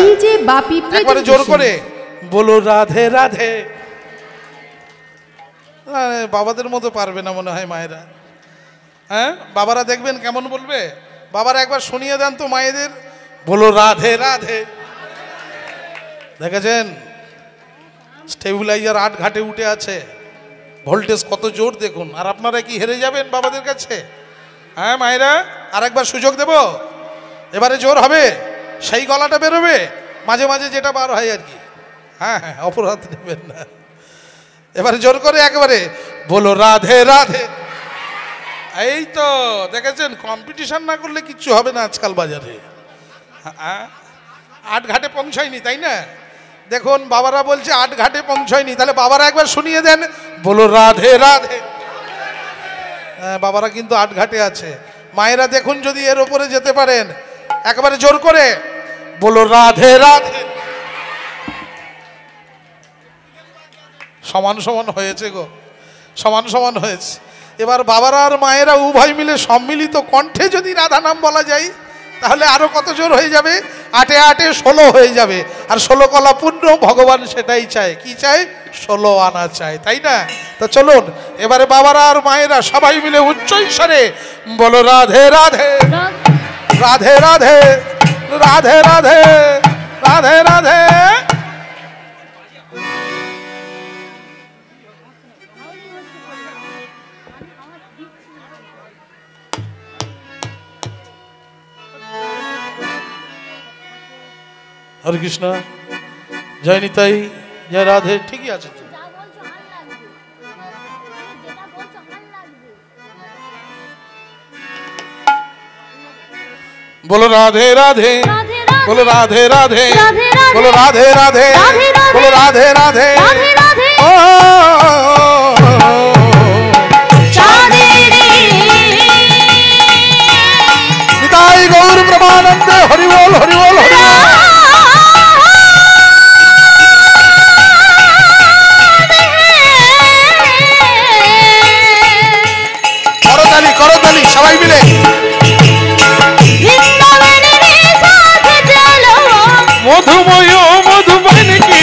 DJ Bapi একবারে জোর করে বলো রাধে রাধে। বাবাদের মতো পারবে না মনে হয় মায়েরা। হ্যাঁ বাবারা দেখবেন কেমন বলবে। বাবারা একবার শুনিয়ে দেন তো মায়েদের, বলো রাধে রাধে। দেখেছেন স্টেবিলাইজার 8 ঘাটে উঠে আছে, ভোল্টেজ কত জোর দেখুন। আর আপনারা কি হেরে যাবেন বাবাদের কাছে? হ্যাঁ মায়েরা আরেকবার সুযোগ দেব, এবারে জোর হবে, সেই গলাটা বেরোবে, মাঝে মাঝে যেটা বার হয় আর কি। হ্যাঁ হ্যাঁ অপরাধ নেবেন না, এবারে জোর করে একবারে বলো রাধে রাধে। এই তো দেখেছেন, কম্পিটিশন না করলে কিচ্ছু হবে না আজকাল বাজারে। 8 ঘাটে পৌঁছায়নি তাই না? দেখুন বাবারা বলছে 8 ঘাটে পৌঁছায়নি, তাহলে বাবারা একবার শুনিয়ে দেন বলো রাধে রাধে। হ্যাঁ বাবারা কিন্তু 8 ঘাটে আছে। মায়েরা দেখুন যদি এর উপরে যেতে পারেন, একবারে জোর করে বলো রাধে রাধে। সমান সমান হয়েছে গো, সমান সমান হয়েছে। এবার বাবারা আর মায়েরা উভয় মিলে সম্মিলিত কণ্ঠে যদি রাধা নাম বলা যায়, তাহলে আরো কত জোর হয়ে যাবে, 8 8 16 হয়ে যাবে। আর 16 কলা পূর্ণ, ভগবান সেটাই চায়। কি চায়? 16 আনা চায়, তাই না? তো চলুন এবারে বাবারা আর মায়েরা সবাই মিলে উচ্চ স্বরে বলো রাধে রাধে রাধে রাধে রাধে রাধে রাধে রাধে। হরে কৃষ্ণ, জয় নিতাই, জয় রাধে। ঠিকই আছে তো। बोलो राधे राधे, बोलो राधे राधे, बोलो राधे राधे, बोलो राधे राधे। ओ निताई गौर प्रमानंद, हरि बोल हरि बोल हरि बोल। करो ताली सबाई मिले। मधुमय मधुबन की,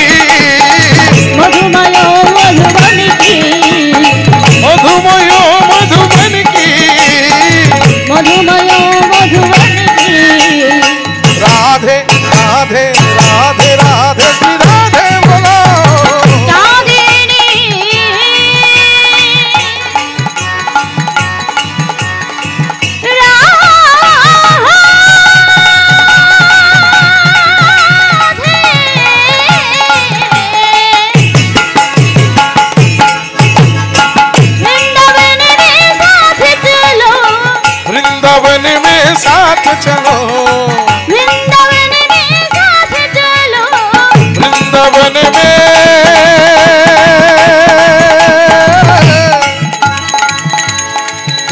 मधुमय मधुबन की, मधुमय मधुबन की, मधुमय मधुबन की। राधे राधे राधे राधे श्री राधे बोलो। राधिनी वृंदावन में साथ चलो, वृंदावन में साथ चलो, वृंदावन में,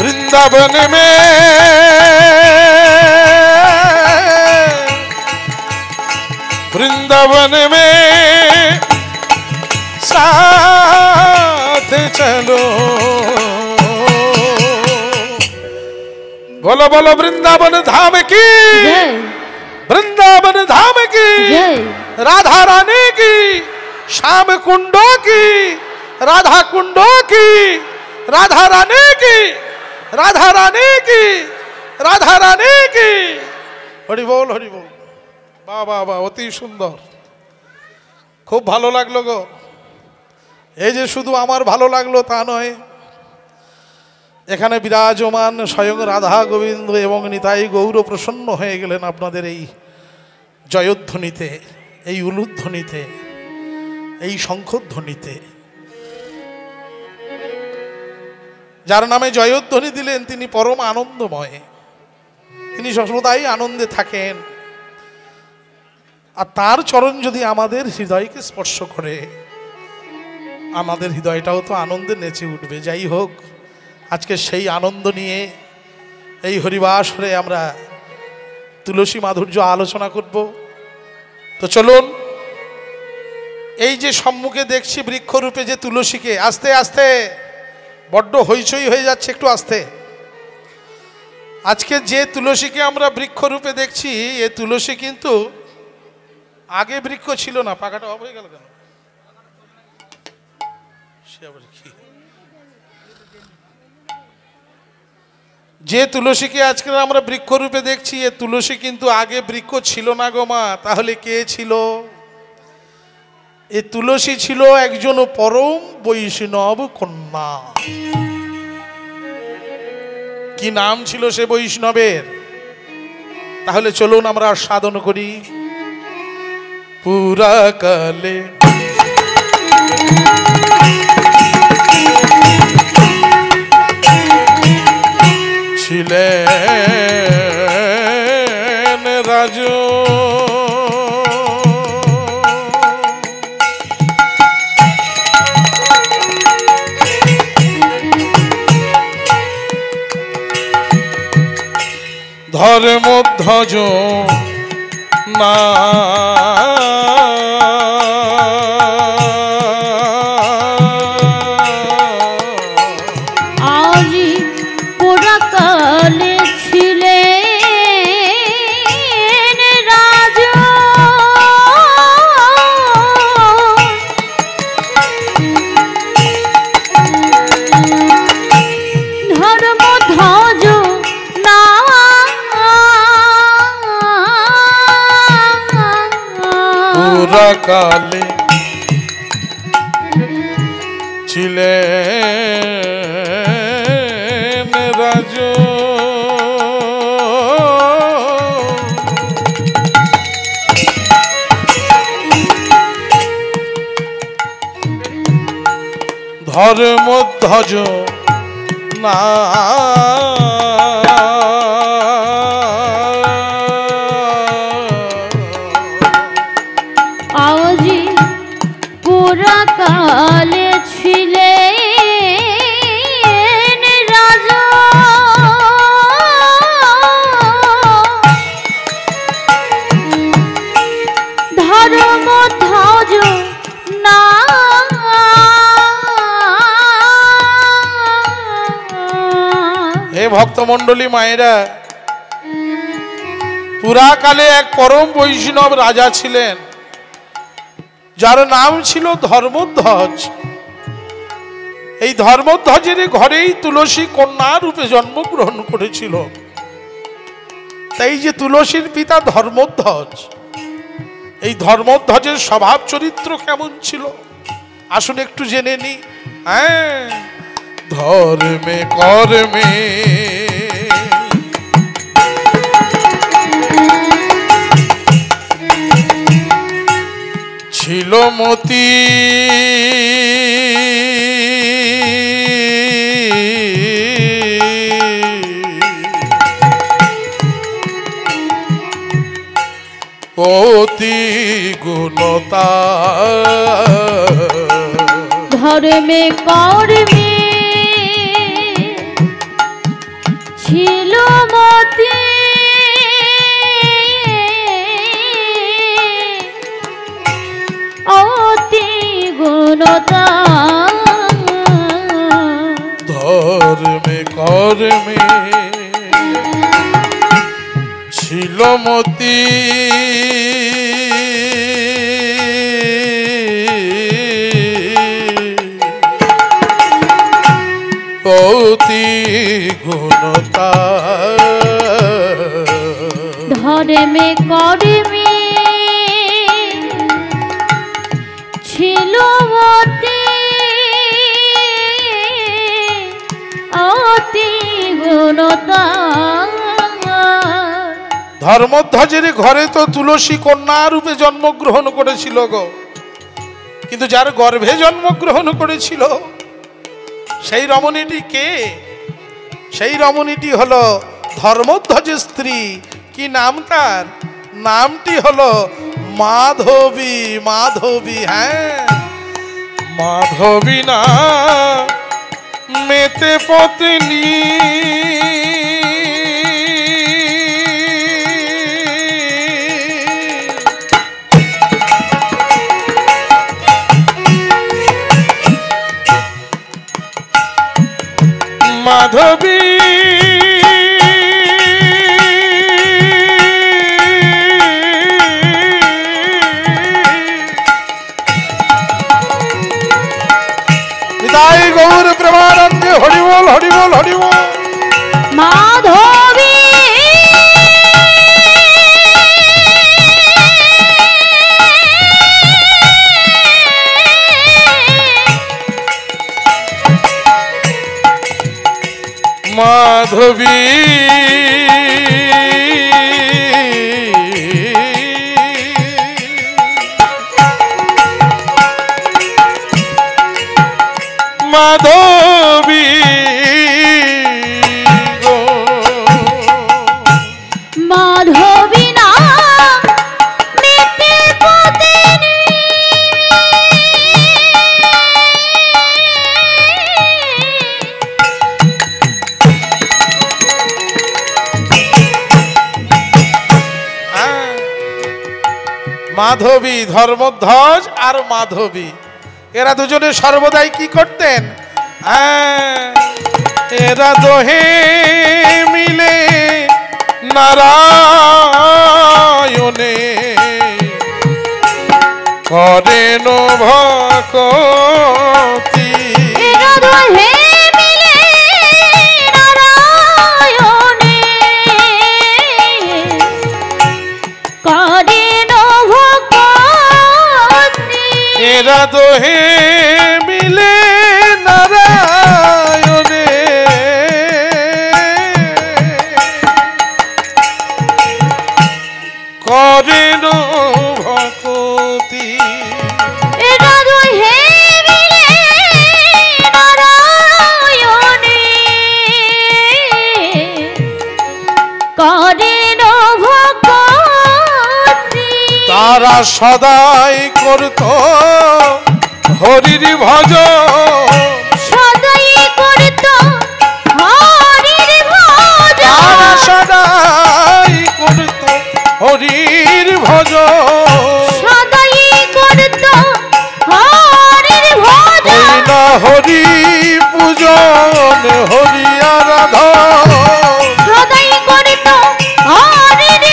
वृंदावन में, वृंदावन में साथ चलो। बोलो बोलो वृंदावन धाम की, वृंदावन धाम की, राधा रानी की, श्याम कुंडों की, राधा कुंडों की, राधा रानी की, राधा रानी की, राधा रानी की। हरि बोल हरि बोल। वाह वाह वाह, অতি সুন্দর, খুব ভালো লাগলো গো। এই যে শুধু আমার ভালো লাগলো তা নয়, এখানে বিরাজমান স্বয়ং রাধা গোবিন্দ এবং নিতাই গৌর প্রসন্ন হয়ে গেলেন আপনাদের এই জয়ধ্বনিতে, এই উলুধ্বনিতে, এই শঙ্খধ্বনিতে। যার নামে জয়ধ্বনি দিলেন তিনি পরম আনন্দময়, তিনি সর্বদাই আনন্দে থাকেন। আর তার চরণ যদি আমাদের হৃদয়কে স্পর্শ করে, আমাদের হৃদয়টাও তো আনন্দে নেচে উঠবে। যাই হোক, আজকে সেই আনন্দ নিয়ে এই হরিবাসরে আমরা তুলসী মাধুর্য আলোচনা করব। তো চলুন, এই যে সম্মুখে দেখছি বৃক্ষরূপে যে তুলসীকে, আস্তে আস্তে বড্ড হইচই হয়ে যাচ্ছে, একটু আস্তে। আজকে যে তুলসীকে আমরা বৃক্ষরূপে দেখছি, এ তুলসী কিন্তু আগে বৃক্ষ ছিল না, পাখাটা অফ হয়ে গেল কেন? সে আবার কি? যে তুলসীকে আজকে আমরা বৃক্ষরূপে দেখছি, এ তুলসী কিন্তু আগে বৃক্ষ ছিল না গো মা। তাহলে কে ছিল? এ তুলসী ছিল একজন পরম বৈষ্ণব কন্যা। কি নাম ছিল সে বৈষ্ণবের? তাহলে চলুন আমরা সাধন করি। পুরাকালে ছিলেন রাজা, ধর্মধ্বজ না আজি পুরাকালে ছিলেন রাজা, ধর্মধ্বজ না পুরাকালে ছিলেন রাজা, ধর্মধ্বজ না আজি পুরাকালে ছিলেন রাজা, ধর্মধ্বজ না হে ভক্তমণ্ডলী মায়েরা, পুরাকালে এক পরম বৈষ্ণব রাজা ছিলেন, যার নাম ছিল ধর্মধ্বজ। এই ধর্মধ্বজের ঘরেই তুলসী কন্যা রূপে জন্মগ্রহণ করেছিল। তাই যে তুলসীর পিতা ধর্মধ্বজ, এই ধর্মধ্বজের স্বভাব চরিত্র কেমন ছিল আসুন একটু জেনে নি। হ্যাঁ, ধর্মে কর্মে ছিল মতি, অতি গুণতা, ধর্মে কর্মে ছিল মতি, অতি গুণতা, ধর্মে কর্মে ছিল মতি, অতি গুণতা, ধর্মে কর্মে ছিল মতি, অতি গুণতা। ধর্মধ্বজের ঘরে তো তুলসী কন্যা রূপে জন্মগ্রহণ করেছিল গো, কিন্তু যার গর্ভে জন্মগ্রহণ করেছিল সেই রমণীটি কে? সেই রমণীটি হলো ধর্মধ্বজের স্ত্রী। কি নাম তার? নামটি হলো মাধবী। মাধবী, হ্যাঁ, মাধবী না মেতে পত্নী, মাধবী নিতাই গৌর প্রেমানন্দে হরি বল হরি বল হরি বল। মাধবী মাধবী মাধবী গো মাধবী নাম নিতে পদিনী মাধবী ধর্মধ্বজ আর মাধবী এরা দুজনে সর্বদাই কি করতেন? এরা দোহে মিলে নারায়ণে করেন ভক্তি। এরা দোহে মিলে নারায়ণে করেন ভক্তি। এরা দোহে মিলে নারায়ণে করেন ভক্তি। এরা দোহে মিলে নারায়ণে করেন ভক্তি। তারা সদাই করত হরির ভজন। সদাই করত হরির ভজন। তারা সদাই করত হরির ভজন। সদাই করত হরির ভজন। ওই না হরি পূজন হরি আরাধন। সদাই করত হরির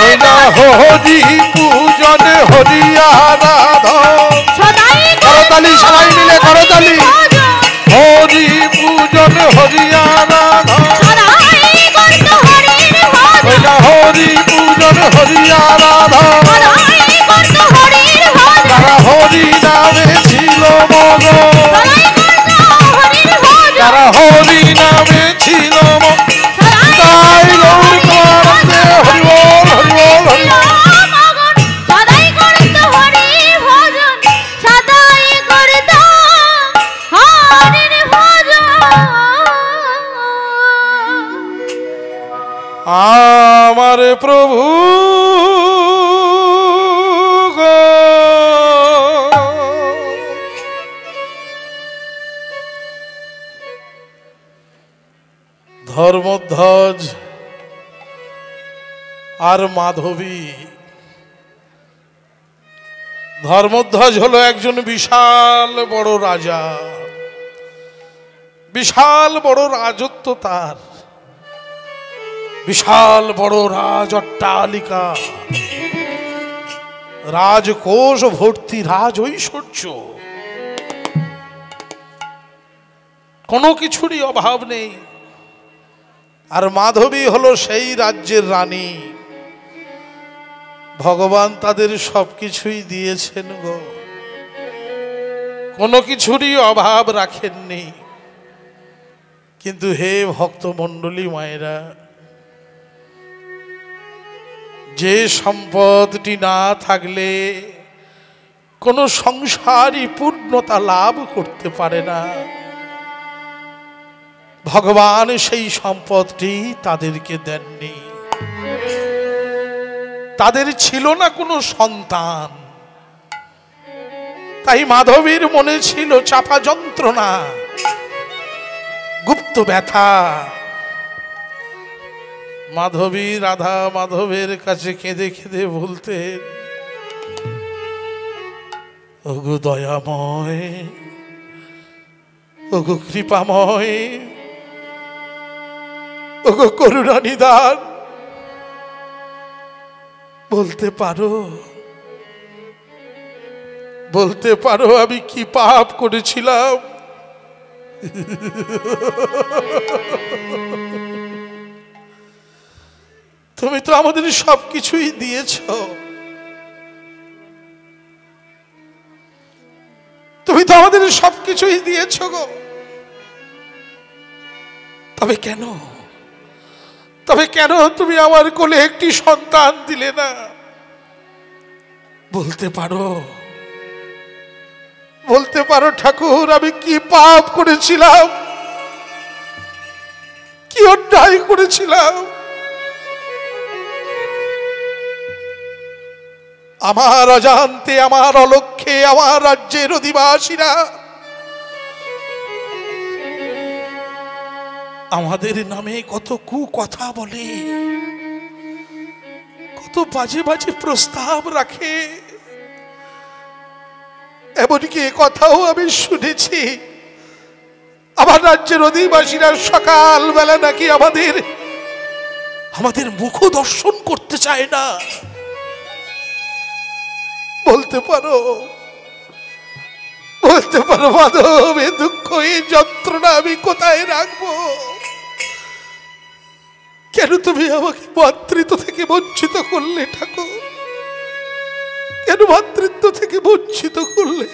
ওই না ভজন। হরি পূজন হরি আরাধন। সদাই করতালি সবাই মিলে করতালি। ভজন। হরি পূজন হরি আরাধন। সদাই করত হরির ভজন। ওই না হরি পূজন হরি আরাধন। সদাই করত হরির ভজন। তারা হরি নামে ছিল মগন। সদাই করত হরির ভজন। তারা হরি নামে ছিল মগন। তাই গৌর প্রেমানন্দে হরি বল হরি বল হরি বল। সদাই করত হরির ভজন। সদাই করত হরির ভজন। আমার প্রভু গো ধর্মধ্বজ আর মাধবী। ধর্মধ্বজ হলো একজন বিশাল বড় রাজা, বিশাল বড় রাজত্ব তার, বিশাল বড় রাজ অট্টালিকা, রাজকোষ ভর্তি রাজ ঐশ্বর্য, কোনো কিছুরই অভাব নেই। আর মাধবী হলো সেই রাজ্যের রানী। ভগবান তাদের সবকিছুই দিয়েছেন গো, কোনো কিছুরই অভাব রাখেননি। কিন্তু হে ভক্তমণ্ডলী মায়েরা, যে সম্পদটি না থাকলে কোনো সংসারই পূর্ণতা লাভ করতে পারে না, ভগবান সেই সম্পদটি তাদেরকে দেননি। তাদের ছিল না কোনো সন্তান, তাই মাধবীর মনে ছিল চাপা যন্ত্রণা, গুপ্ত ব্যথা। মাধবী রাধা মাধবের কাছে কেঁদে কেঁদে বলতেন, ওগো দয়াময়, ওগো কৃপাময়, ওগো করুণা নিদান, বলতে পারো, বলতে পারো আমি কি পাপ করেছিলাম, তুমি তো আমাদের সবকিছুই দিয়েছ, তুমি তো আমাদের সবকিছুই দিয়েছ গো। তবে কেন, তবে কেন তুমি আমার কোলে একটি সন্তান দিলে না? বলতে পারো, বলতে পারো ঠাকুর, আমি কি পাপ করেছিলাম, কি অন্যায় করেছিলাম? আমার অজান্তে, আমার অলক্ষ্যে আমার রাজ্যের অধিবাসীরা আমাদের নামে কত কুকথা বলে, কত বাজে বাজে প্রস্তাব রাখে। এমনকি এ কথাও আমি শুনেছি, আমার রাজ্যের অধিবাসীরা সকাল বেলা নাকি আমাদের মুখ দর্শন করতে চায় না। বলতে পারো, বলতে পারো মাধব, এ দুঃখ, এই যন্ত্রণা আমি কোথায় রাখবো? কেন তুমি আমাকে মাতৃত্ব থেকে বঞ্চিত করলে ঠাকুর? কেন মাতৃত্ব থেকে বঞ্চিত করলে?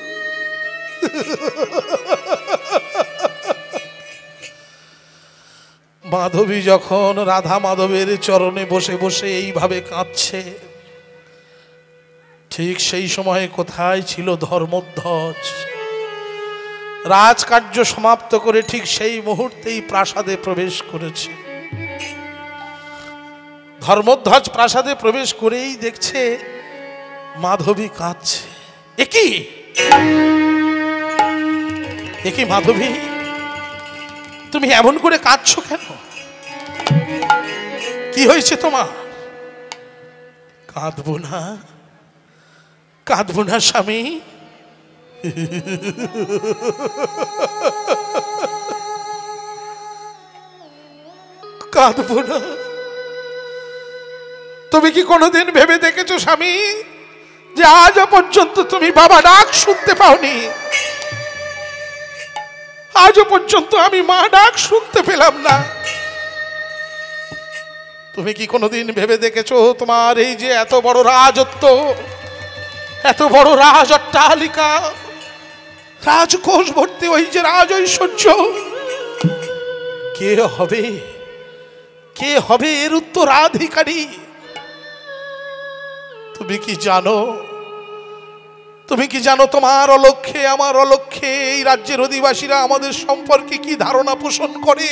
মাধবী যখন রাধা মাধবের চরণে বসে বসে এইভাবে কাঁদছে, ঠিক সেই সময়ে কোথায় ছিল ধর্মধ্বজ? রাজকার্য সমাপ্ত করে ঠিক সেই মুহূর্তেই প্রাসাদে প্রবেশ করেছে। ধর্মধ্বজ প্রাসাদে প্রবেশ করেই দেখছে মাধবী কাঁদছে। একই একই মাধবী, তুমি এমন করে কাঁদছো কেন? কি হয়েছে তোমার? কাঁদবো না, কাঁদবো না স্বামী। কাঁদবো না। তুমি কি কোনোদিন ভেবে দেখেছো স্বামী, যে আজ পর্যন্ত তুমি বাবা ডাক শুনতে পাওনি? আজও পর্যন্ত আমি মা ডাক শুনতে পেলাম না। তুমি কি কোনোদিন ভেবে দেখেছো তোমার এই যে এত বড় রাজত্ব, এত বড় রাজ অট্টালিকা, রাজকোষ ভর্তি ওই যে রাজ ঐশ্বর্য, কে হবে, কে হবে এর উত্তরাধিকারী? তুমি কি জানো, তুমি কি জানো তোমার অলক্ষ্যে, আমার অলক্ষ্যে এই রাজ্যের অধিবাসীরা আমাদের সম্পর্কে কি ধারণা পোষণ করে?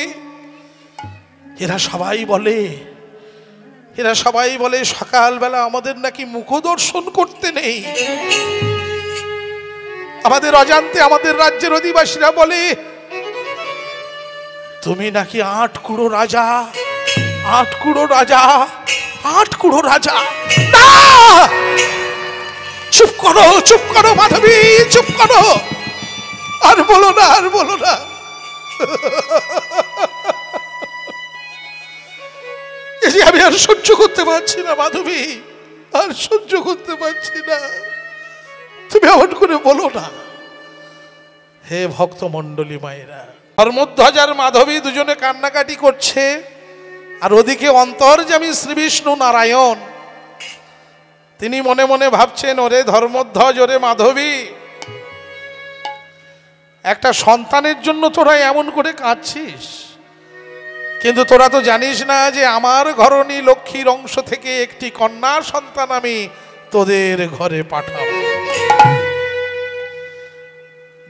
এরা সবাই বলে, এরা সবাই বলে সকালবেলা আমাদের নাকি মুখ দর্শন করতে নেই। আমাদের অজান্তে আমাদের রাজ্যের অধিবাসীরা বলে তুমি নাকি আটকুড়ো রাজা, আটকুড়ো রাজা, আটকুড়ো রাজা। না, চুপ করো, চুপ করো মাধবী, চুপ করো, আর বলো না, আর বলো না। আমি আর সহ্য করতে পারছি না মাধবী, আর সহ্য করতে পারছি না। তুমি এমন করে বলো না। হে ভক্ত মন্ডলী মায়েরা, ধর্মধ্বজ আর মাধবী দুজনে কান্নাকাটি করছে, আর ওদিকে অন্তর্যামী শ্রী বিষ্ণু নারায়ণ তিনি মনে মনে ভাবছেন, ওরে ধর্মধ্বজ, ওরে মাধবী, একটা সন্তানের জন্য তোরা এমন করে কাঁদছিস, কিন্তু তোরা তো জানিস না যে আমার ঘরণী লক্ষ্মীর অংশ থেকে একটি কন্যা সন্তান আমি তোদের ঘরে পাঠাবো।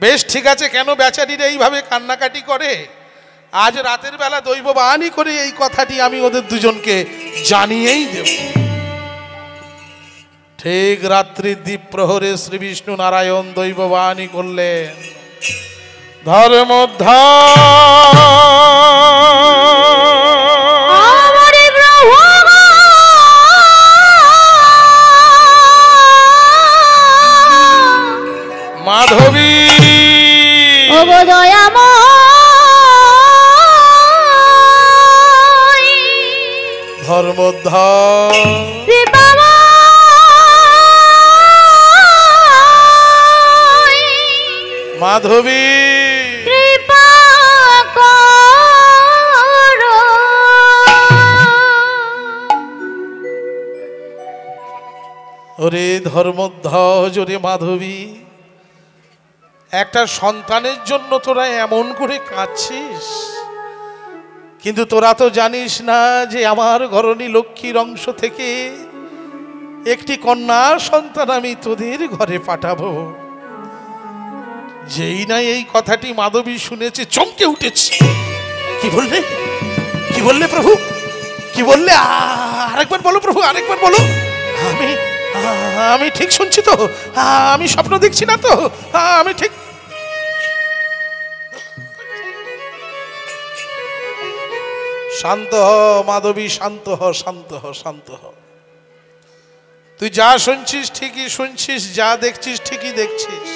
বেশ ঠিক আছে, কেন বেচারিরা এইভাবে কান্নাকাটি করে? আজ রাতের বেলা দৈববাণী করে এই কথাটি আমি ওদের দুজনকে জানিয়েই দেব। ঠিক রাত্রির দ্বীপ প্রহরে শ্রী বিষ্ণু নারায়ণ দৈববাণী করলেন, মাধবী ধর্মধ্বজ মাধবী ওরে ধর্মধ্বজ, ওরে মাধবী, একটা সন্তানের জন্য তোরা এমন করে কাঁদছিস, কিন্তু তোরা তো জানিস না যে আমার ঘরণী লক্ষ্মীর অংশ থেকে একটি কন্যা সন্তান আমি তোদের ঘরে পাঠাবো। যেই না এই কথাটি মাধবী শুনেছে, চমকে উঠেছে। কি বললে, কি বললে প্রভু, কি বললে? আরেকবার বলো প্রভু, আরেকবার বলো। আমি আমি ঠিক শুনছি তো? আমি স্বপ্ন দেখছি না তো? আমি ঠিক? শান্ত হ মাধবী, শান্ত হ, শান্ত হ, শান্ত হ। তুই যা শুনছিস ঠিকই শুনছিস, যা দেখছিস ঠিকই দেখছিস।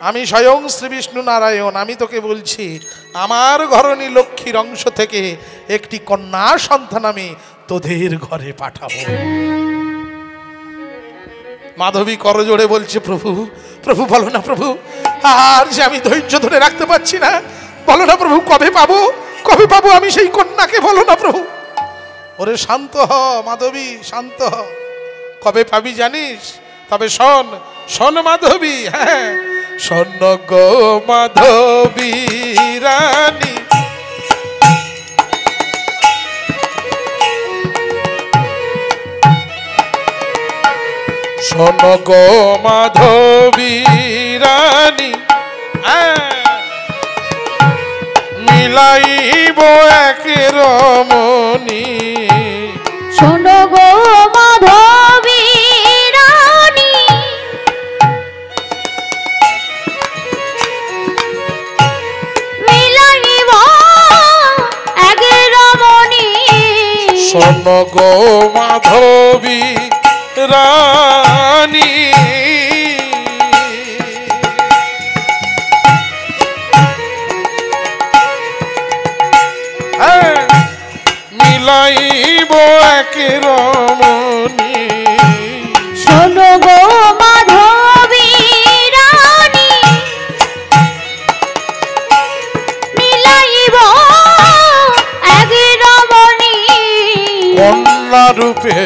আমি স্বয়ং শ্রী বিষ্ণু নারায়ণ, আমি তোকে বলছি আমার ঘরণী লক্ষ্মীর অংশ থেকে একটি কন্যা সন্তান আমি তোদের ঘরে পাঠাবো। মাধবী করজোড়ে বলছে, প্রভু, প্রভু বলো না প্রভু, আর যে আমি ধৈর্য ধরে রাখতে পারছি না, বলো না প্রভু, কবে পাবো, কবে পাবো আমি সেই কন্যাকে, বলো না প্রভু। ওরে শান্ত হ মাধবী, শান্ত হ। কবে পাবি জানিস? তবে শোন, শোন মাধবী, হ্যাঁ শোন গো মাধবী রানী, শোন গো মাধবী রানী, মিলাইব এক রমণী। শোনো গো মাধবী রানী, মিলাইব এক রমণী। শোনো গো মাধবী রানী, মিলাইব এক রমণী। শোনো গো মাধবী রানী, মিলাইব এক রমণী। কন্যা রূপে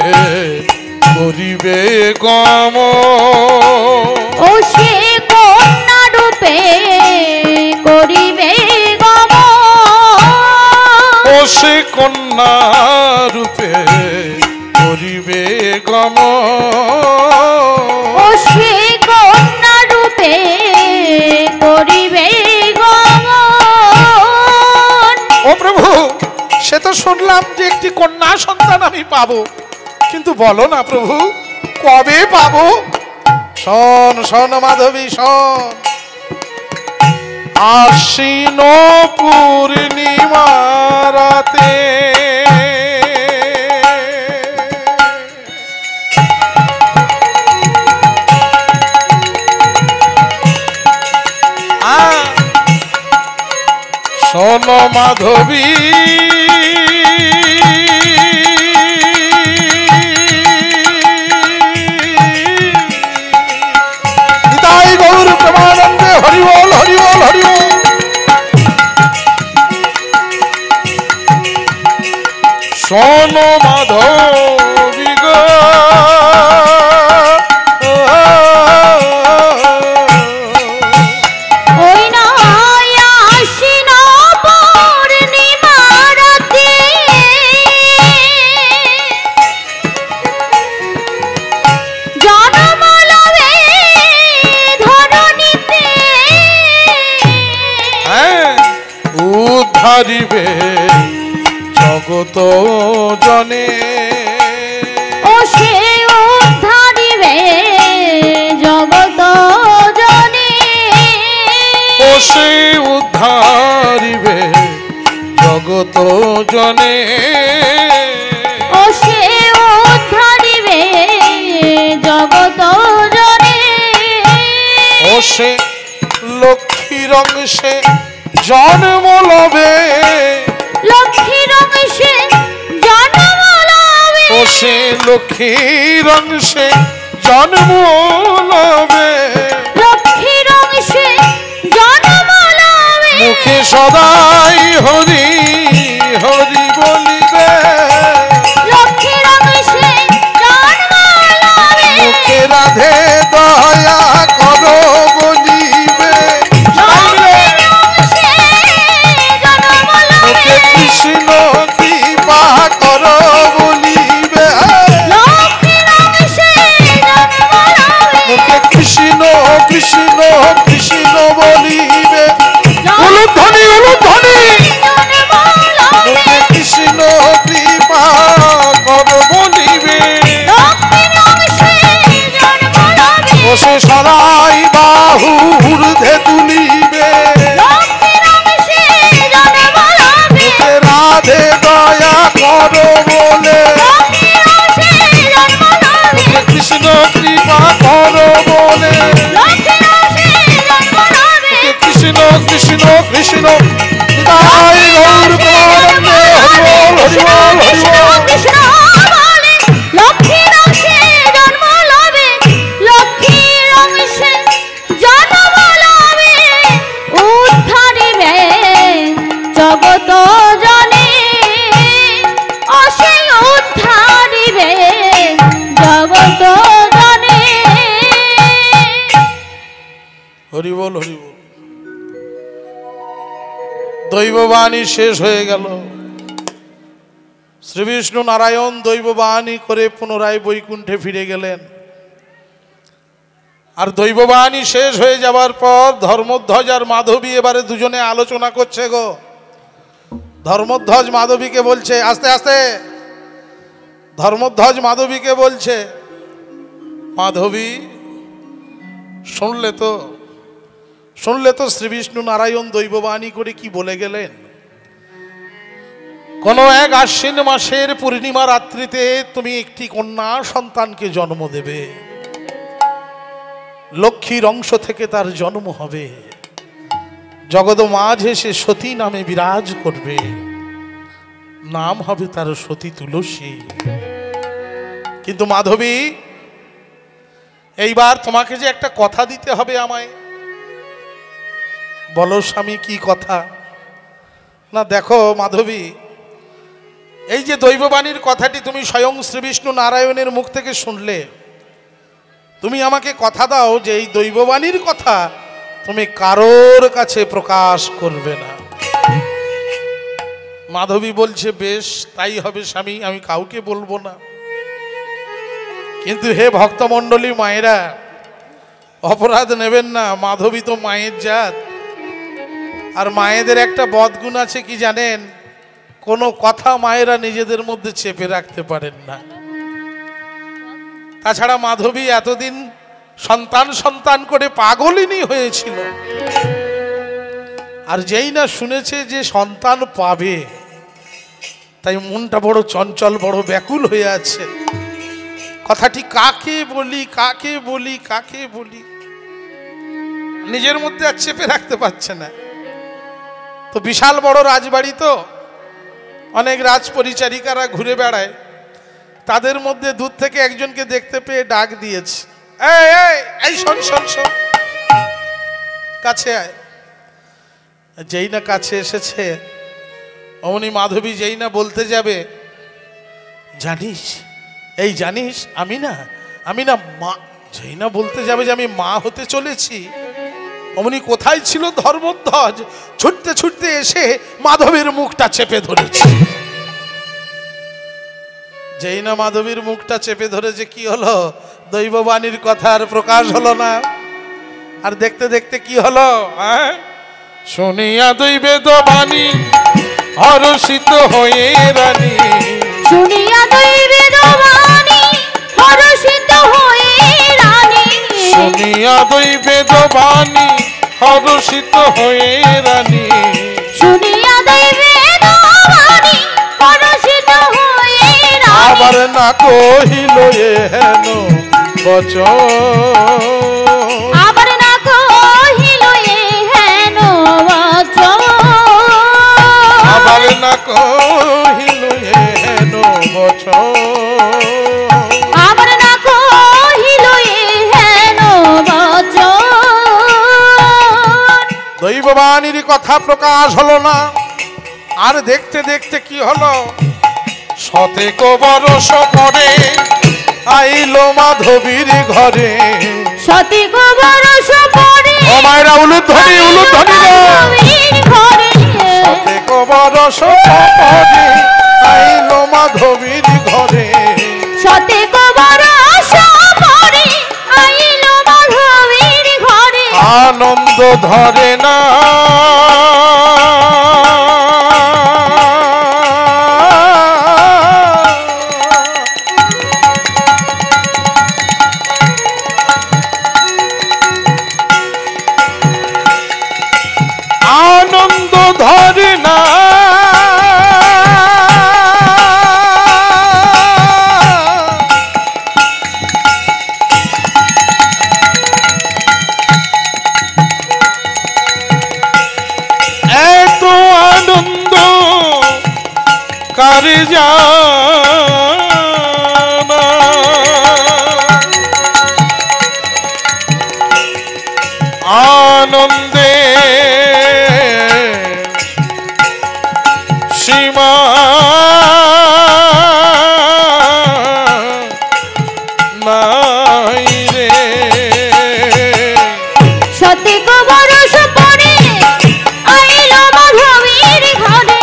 করিবে গম, ও সে কন্যা রূপে করিবে গম। ও সে কন্যা রূপে করিবে গম, ও সে কন্যা রূপে করিবে গম। ও প্রভু, সে তো শুনলাম যে একটি কন্যা সন্তান আমি পাবো, কিন্তু বলো না প্রভু কবে পাবো? শোন শোন মাধবী শোন, আশ্বিন পূর্ণিমা রাতে শোন মাধবী, নিতাই গৌর প্রেমানন্দে, হরি বল হরি বল হরি বল। শোন মাধবী গো, ওই নয় আশ্বিন পূর্ণিমা রাতে, জনম লবে ধরণীতে। উদ্ধারিবে জগত জনে, ও সে উদ্ধারিবে জগত জনে। ও সে উদ্ধারিবে জগত জনে, ও সে উদ্ধারিবে জগত জনে। ও সে লক্ষ্মীর অংশে জন্ম লবে, লক্ষ্মীর অংশে জন্ম লবে। ও সে লক্ষ্মীর অংশে জন্ম লবে, লক্ষ্মীর অংশে জন্ম লবে। মুখে সদাই হরি হরি বলিবে, লক্ষ্মীর অংশে জন্ম রাধে দয়া করো বলিবে মুখে কৃষ্ণ কৃপা করো বলিবে মুখে কৃষ্ণ কৃষ্ণ কৃষ্ণ বলিবে উলুধ্বনি উলুধ্বনি মুখে কৃষ্ণ কৃপা করো বলিবে বসে সরাই বাহু ঊর্ধ্বে তুলিবে মুখে রাধে দয়া করো বলে মুখে কৃষ্ণ কৃপা করো বলে মুখে কৃষ্ণ কৃষ্ণ কৃষ্ণ নিতাই গৌর প্রেমানন্দে হরি বল হরি বল হরি বল জগত জনে অসে উদ্ধারিবে জগত জনে হরি বল হরি বল। দৈববাণী শেষ হয়ে গেল। শ্রী বিষ্ণু নারায়ণ দৈববাণী করে পুনরায় বৈকুণ্ঠে ফিরে গেলেন। আর দৈববাণী শেষ হয়ে যাওয়ার পর ধর্মধ্বজ আর মাধবী এবারে দুজনে আলোচনা করছে গো। ধর্মধ্বজ মাধবীকে বলছে, আস্তে আস্তে, ধর্মধ্বজ মাধবীকে বলছে, মাধবী শুনলে তো শ্রী বিষ্ণু নারায়ণ দৈববাণী করে কি বলে গেলেন। কোন এক আশ্বিন মাসের পূর্ণিমা রাত্রিতে তুমি একটি কন্যা সন্তানকে জন্ম দেবে, লক্ষ্মীর অংশ থেকে তার জন্ম হবে, জগৎ মাঝে সে সতী নামে বিরাজ করবে, নাম হবে তার সতী তুলসী। কিন্তু মাধবী, এইবার তোমাকে যে একটা কথা দিতে হবে আমায়। বলো স্বামী, কি কথা? না দেখো মাধবী, এই যে দৈববাণীর কথাটি তুমি স্বয়ং শ্রী বিষ্ণু নারায়ণের মুখ থেকে শুনলে, তুমি আমাকে কথা দাও যে এই দৈববাণীর কথা তুমি কারোর কাছে প্রকাশ করবে না। মাধবী বলছে, বেশ তাই হবে স্বামী, আমি কাউকে বলবো না। কিন্তু হে ভক্তমণ্ডলী মায়েরা, অপরাধ নেবেন না, মাধবী তো মায়ের জাত। আর মায়েদের একটা বদগুণ আছে কি জানেন? কোনো কথা মায়েরা নিজেদের মধ্যে চেপে রাখতে পারেন না। তাছাড়া মাধবী এতদিন সন্তান সন্তান করে পাগলিনী হয়েছিল, আর যেই না শুনেছে যে সন্তান পাবে, তাই মনটা বড় চঞ্চল, বড় ব্যাকুল হয়ে আছে। কথাটি কাকে বলি কাকে বলি কাকে বলি, নিজের মধ্যে আর চেপে রাখতে পারছে না। তো বিশাল বড় রাজবাড়ি, তো অনেক রাজ পরিচারিকারা ঘুরে বেড়ায়, তাদের মধ্যে দূর থেকে একজনকে দেখতে পেয়ে ডাক দিয়েছে, এই এই এই শোন শোন শোন, কাছে আয়। যেই না কাছে এসেছে, অমনি মাধবী যেই না বলতে যাবে, জানিস, এই জানিস আমি না মা, যেই না বলতে যাবে যে আমি মা হতে চলেছি, অমনি কোথায় ছিল ধর্মধ্বজ, ছুটতে ছুটতে এসে মাধবীর মুখটা চেপে ধরেছে। যেই না মাধবীর মুখটা চেপে ধরেছে, কি হলো? দৈববাণীর কথার প্রকাশ হলো না। আর দেখতে দেখতে কি হলো? শুনিয়া দৈবেদবাণী হরষিত হয়ে রানী, শুনিয়া দৈবেদবাণী হরষিত হয়ে রানী, শুনিয়া দৈবেদবাণী হরষিত হয়ে রানী, শুনিয়া দৈবেদবাণী হরষিত হয়ে রানী। আবার না কহিল হেন বচন, আবার না কহিল হেন বচন, আবার না কহিল হেন বচন, আবার না কহিল হেন বচন। দৈববাণীর কথা প্রকাশ হলো না। আর দেখতে দেখতে কি হলো? শতেক বরষ পরে আইলো মাধবীর ঘরে সতী গো বরষ পরে ও মায়েরা উলুধ্বনি উলুধ্বনি রে মাধবীর ঘরে সতে গো বরষ পরে আইলো মাধবীর ঘরে সতী গো বরষ পরে আইলো মাধবীর ঘরে আনন্দ ধরে না আনন্দ ধরে না এত আনন্দ কারে জানা আনন্দে সীমা নাই রে সতী গো বরষ পরে আইলো মাধবীর ঘরে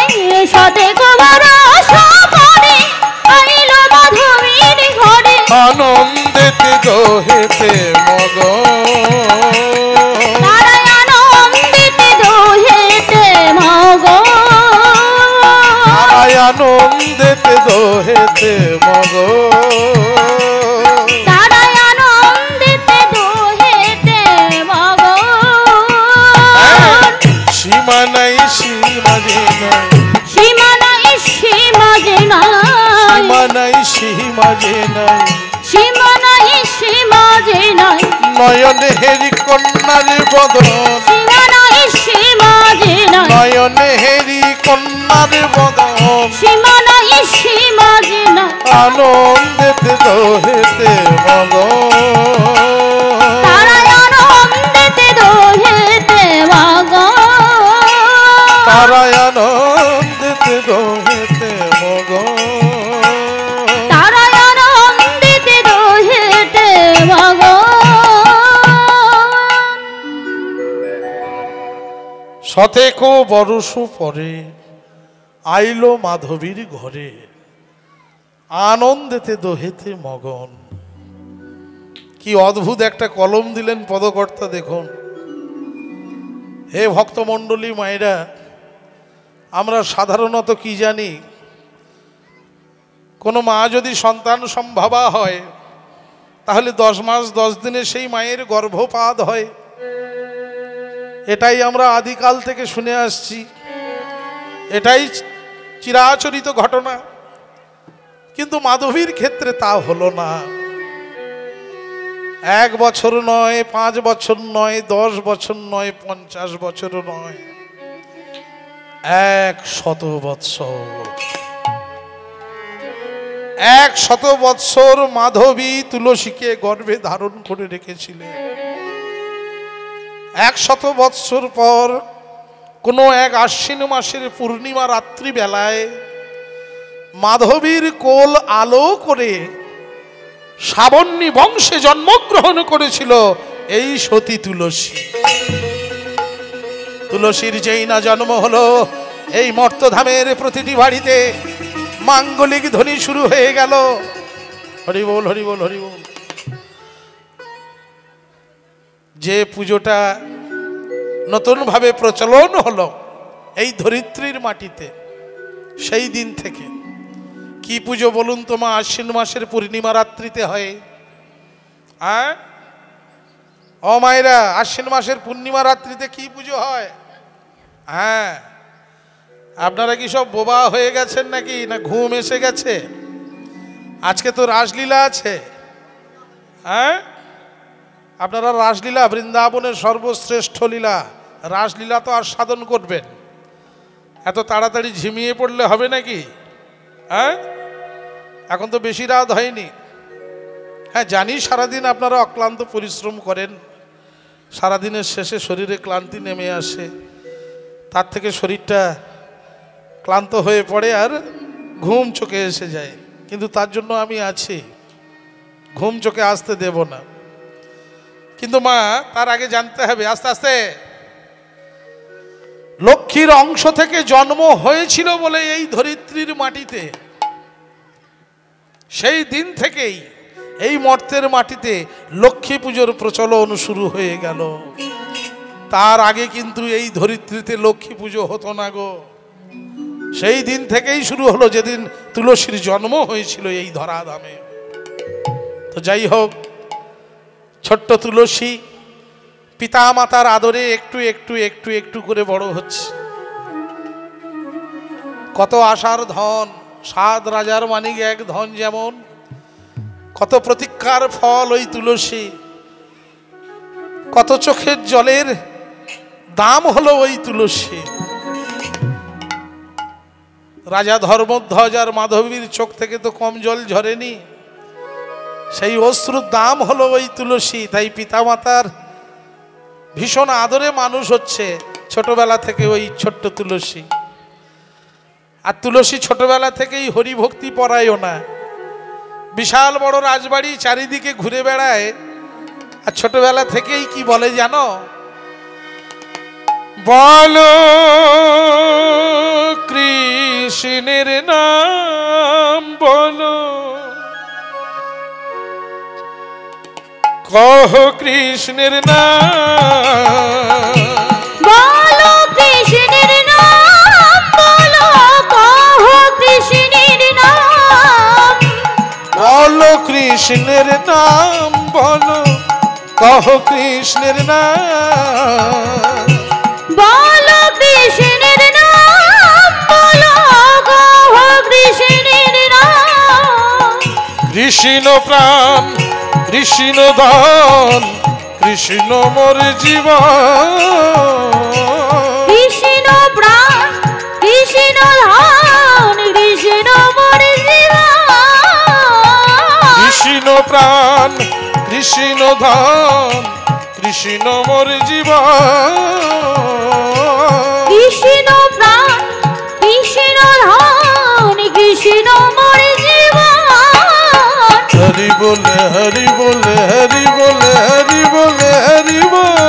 সতী গো বরষ পরে আইলো মাধবীর ঘরে আনন্দেতে দোহেতে মগন তারা আনন্দিতে দোহেতে মগন আনন্দেতে দোহেতে মগন তারা আনন্দিতে দোহেতে মগন সীমা নাই সীমা যে নাই সীমা নাই সীমা যে নাই সীমা নাই সীমা যে নাই সীমা নাই সীমা যে নাই নয়নে হেরি কন্যার বদন সীমা নাই সীমা যে নাই নয়নে হেরি কন্যার বদন সীমা নাই সীমা যে নাই আনন্দেতে দোহেতে মগন তারা আনন্দিতে দোহেতে মগন তারা আনন্দেতে দোহেতে মগন তারা আনন্দিতে দোহেতে মগন সতেকো বরষ পরে আইলো মাধবীর ঘরে আনন্দেতে দোহেতে মগন কি অদ্ভুত একটা কলম দিলেন পদকর্তা দেখুন হে ভক্তমণ্ডলী মায়েরা আমরা সাধারণত কি জানি কোনো মা যদি সন্তান সম্ভবা হয় তাহলে 10 মাস 10 দিনে সেই মায়ের গর্ভপাত হয় এটাই আমরা আদিকাল থেকে শুনে আসছি এটাই চিরাচরিত ঘটনা কিন্তু মাধবীর ক্ষেত্রে তা হলো না 1 বছর নয় 5 বছর নয় 10 বছর নয় 50 বছর নয় 100 বৎসর 100 বৎসর মাধবী তুলসীকে গর্ভে ধারণ করে রেখেছিলেন 100 বৎসর পর কোনো এক আশ্বিন মাসের পূর্ণিমা রাত্রি বেলায় মাধবীর কোল আলো করে সাবর্ণী বংশে জন্মগ্রহণ করেছিল এই সতী তুলসী তুলসীর যেই না জন্ম হলো এই মর্তধামের প্রতিটি বাড়িতে মাঙ্গলিক ধ্বনি শুরু হয়ে গেল হরি বল হরি বল হরি বল যে পুজোটা নতুনভাবে প্রচলন হলো এই ধরিত্রীর মাটিতে সেই দিন থেকে কি পুজো বলুন তো মা আশ্বিন মাসের পূর্ণিমা রাত্রিতে হয় ও মায়েরা আশ্বিন মাসের পূর্ণিমা রাত্রিতে কি পুজো হয় হ্যাঁ আপনারা কি সব বোবা হয়ে গেছেন নাকি না ঘুম এসে গেছে আজকে তো রাসলীলা আছে হ্যাঁ আপনারা রাসলীলা বৃন্দাবনের সর্বশ্রেষ্ঠ লীলা রাসলীলা তো আর সাধন করবেন এত তাড়াতাড়ি ঝিমিয়ে পড়লে হবে নাকি হ্যাঁ এখন তো বেশি রাত হয়নি হ্যাঁ জানি সারাদিন আপনারা অক্লান্ত পরিশ্রম করেন সারাদিনের শেষে শরীরে ক্লান্তি নেমে আসে তার থেকে শরীরটা ক্লান্ত হয়ে পড়ে আর ঘুম চোখে এসে যায় কিন্তু তার জন্য আমি আছি ঘুম চোখে আসতে দেব না। কিন্তু মা তার আগে জানতে হবে আস্তে আস্তে লক্ষ্মীর অংশ থেকে জন্ম হয়েছিল বলে এই ধরিত্রীর মাটিতে, সেই দিন থেকেই এই মর্তের মাটিতে লক্ষ্মী পুজোর প্রচলন শুরু হয়ে গেল। তার আগে কিন্তু এই ধরিত্রীতে লক্ষ্মী পুজো হতো না গো। সেই দিন থেকেই শুরু হলো যেদিন তুলসীর জন্ম হয়েছিল এই ধরাধামে। তো যাই হোক, ছোট্ট তুলসী পিতা মাতার আদরে একটু একটু একটু একটু করে বড় হচ্ছে। কত আশার ধন, 7 রাজার মানিক এক ধন, যেমন কত প্রতীক্ষার ফল ওই তুলসী, কত চোখের জলের দাম হলো ওই তুলসী। রাজা ধর্মধ্বজ আর মাধবীর চোখ থেকে তো কম জল ঝরেনি, সেই অশ্রুর দাম হলো ওই তুলসী। তাই পিতামাতার ভীষণ আদরে মানুষ হচ্ছে ছোটবেলা থেকে ওই ছোট্ট তুলসী। আর তুলসী ছোটবেলা থেকেই হরিভক্তি পরায়ণা, বিশাল বড় রাজবাড়ি চারিদিকে ঘুরে বেড়ায়। আর ছোটবেলা থেকেই কি বলে জানো? বলো কৃষ্ণের নাম বলো, কহ কৃষ্ণের নাম, বলো কৃষ্ণের নাম বলো, কহ কৃষ্ণের নাম, বলো কৃষ্ণের নাম বলো, কহ কৃষ্ণের নাম, বলো কৃষ্ণের নাম বলো, কহ কৃষ্ণের নাম। কৃষ্ণ প্রাণ কৃষ্ণ ধন কৃষ্ণ মোর জীবন, কৃষ্ণ প্রাণ কৃষ্ণ ধন কৃষ্ণ মোর জীবন, কৃষ্ণ প্রাণ কৃষ্ণ ধন কৃষ্ণ মোর জীবন, কৃষ্ণ প্রাণ কৃষ্ণ ধন কৃষ্ণ মোর জীবন। হরি বলে হরি বলে হরি বলে হরি বলে হরি বল,